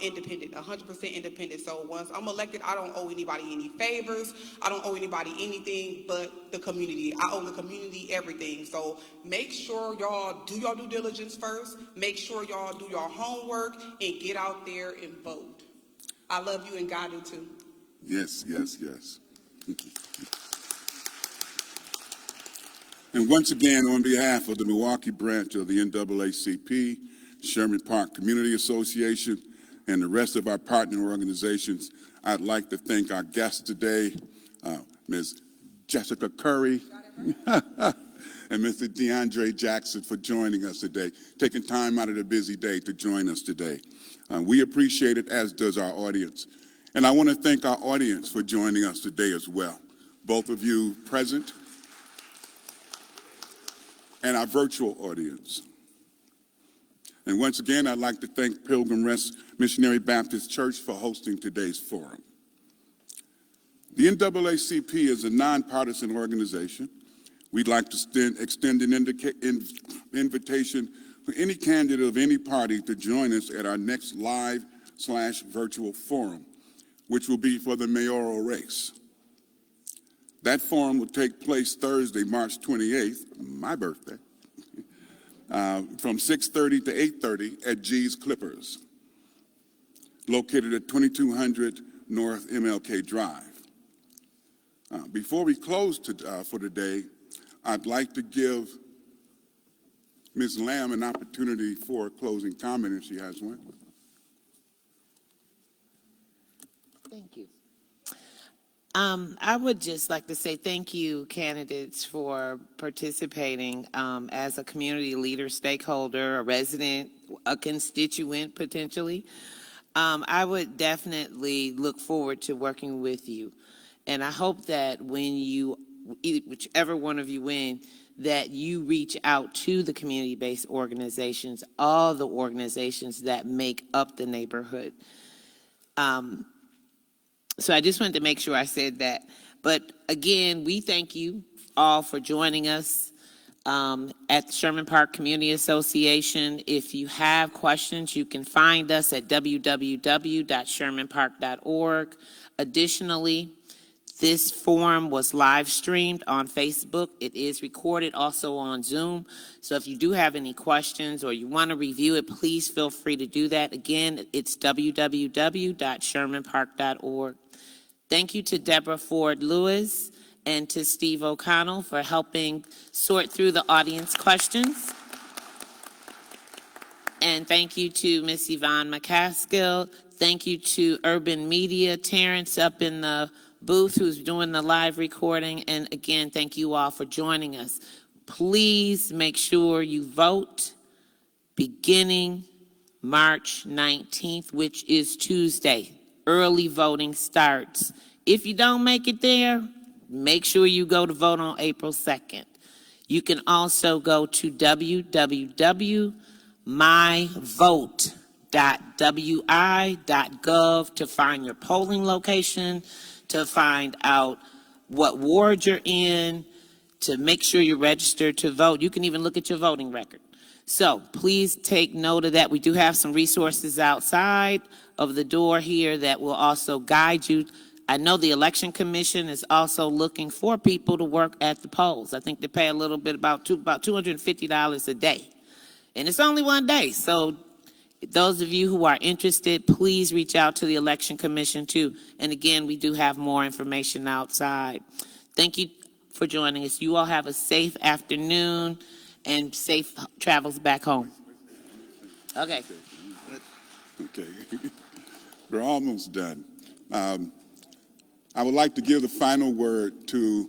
independent, 100% independent. So once I'm elected, I don't owe anybody any favors. I don't owe anybody anything but the community. I owe the community everything. So make sure y'all do your due diligence first. Make sure y'all do your homework and get out there and vote. I love you and God do too. Yes, yes, yes. And once again, on behalf of the Milwaukee branch of the NAACP, Sherman Park Community Association, and the rest of our partner organizations, I'd like to thank our guests today, Ms. Jessica Currie and Mr. DeAndre Jackson for joining us today, taking time out of their busy day to join us today. We appreciate it, as does our audience. And I want to thank our audience for joining us today as well. Both of you present and our virtual audience. And once again, I'd like to thank Pilgrim Rest Missionary Baptist Church for hosting today's forum. The NAACP is a nonpartisan organization. We'd like to extend an invitation for any candidate of any party to join us at our next live/virtual forum, which will be for the mayoral race. That forum will take place Thursday, March 28th, my birthday, from 6:30 to 8:30 at G's Clippers, located at 2200 North MLK Drive. Before we close for today, I'd like to give Ms. Lamb an opportunity for a closing comment if she has one. Thank you. I would just like to say thank you, candidates, for participating as a community leader, stakeholder, a resident, a constituent, potentially. I would definitely look forward to working with you. And I hope that when you, whichever one of you win, that you reach out to the community-based organizations, all the organizations that make up the neighborhood. So I just wanted to make sure I said that. But again, we thank you all for joining us at the Sherman Park Community Association. If you have questions, you can find us at www.shermanpark.org. Additionally, this forum was live streamed on Facebook. It is recorded also on Zoom. So if you do have any questions or you want to review it, please feel free to do that. Again, it's www.shermanpark.org. Thank you to Deborah Ford Lewis and to Steve O'Connell for helping sort through the audience questions. And thank you to Miss Yvonne McCaskill. Thank you to Urban Media, Terrence up in the booth who's doing the live recording. And again, thank you all for joining us. Please make sure you vote beginning March 19th, which is Tuesday. Early voting starts. If you don't make it there, make sure you go to vote on April 2nd. You can also go to www.myvote.wi.gov to find your polling location, to find out what ward you're in, to make sure you're registered to vote. You can even look at your voting record. So please take note of that. We do have some resources outside of the door here that will also guide you. I know the Election Commission is also looking for people to work at the polls. I think they pay a little bit, about $250 a day. And it's only one day. So those of you who are interested, please reach out to the Election Commission too. And again, we do have more information outside. Thank you for joining us. You all have a safe afternoon and safe travels back home. Okay. Okay. We're almost done. I would like to give the final word to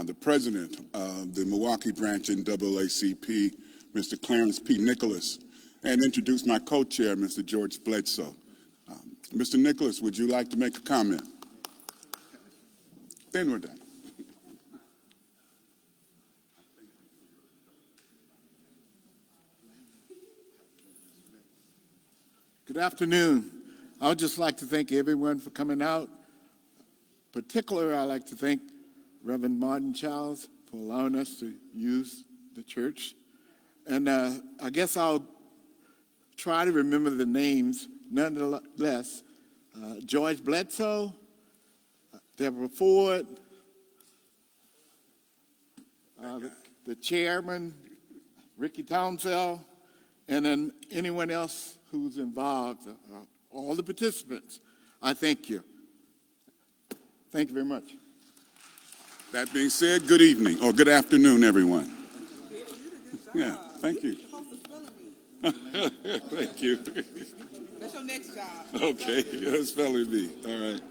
the president of the Milwaukee branch NAACP, Mr. Clarence P. Nicholas, and introduce my co-chair, Mr. George Bledsoe. Mr. Nicholas, would you like to make a comment? Then we're done. Good afternoon. I would just like to thank everyone for coming out. Particularly, I'd like to thank Reverend Martin Childs for allowing us to use the church. And I guess I'll try to remember the names nonetheless. George Bledsoe, Deborah Ford, the chairman, Ricky Townsell, and then anyone else who's involved, all the participants. I thank you. Thank you very much. That being said, good evening or good afternoon, everyone. Yeah, thank you. Thank you. That's your next job. Okay, that's spelling bee. All right.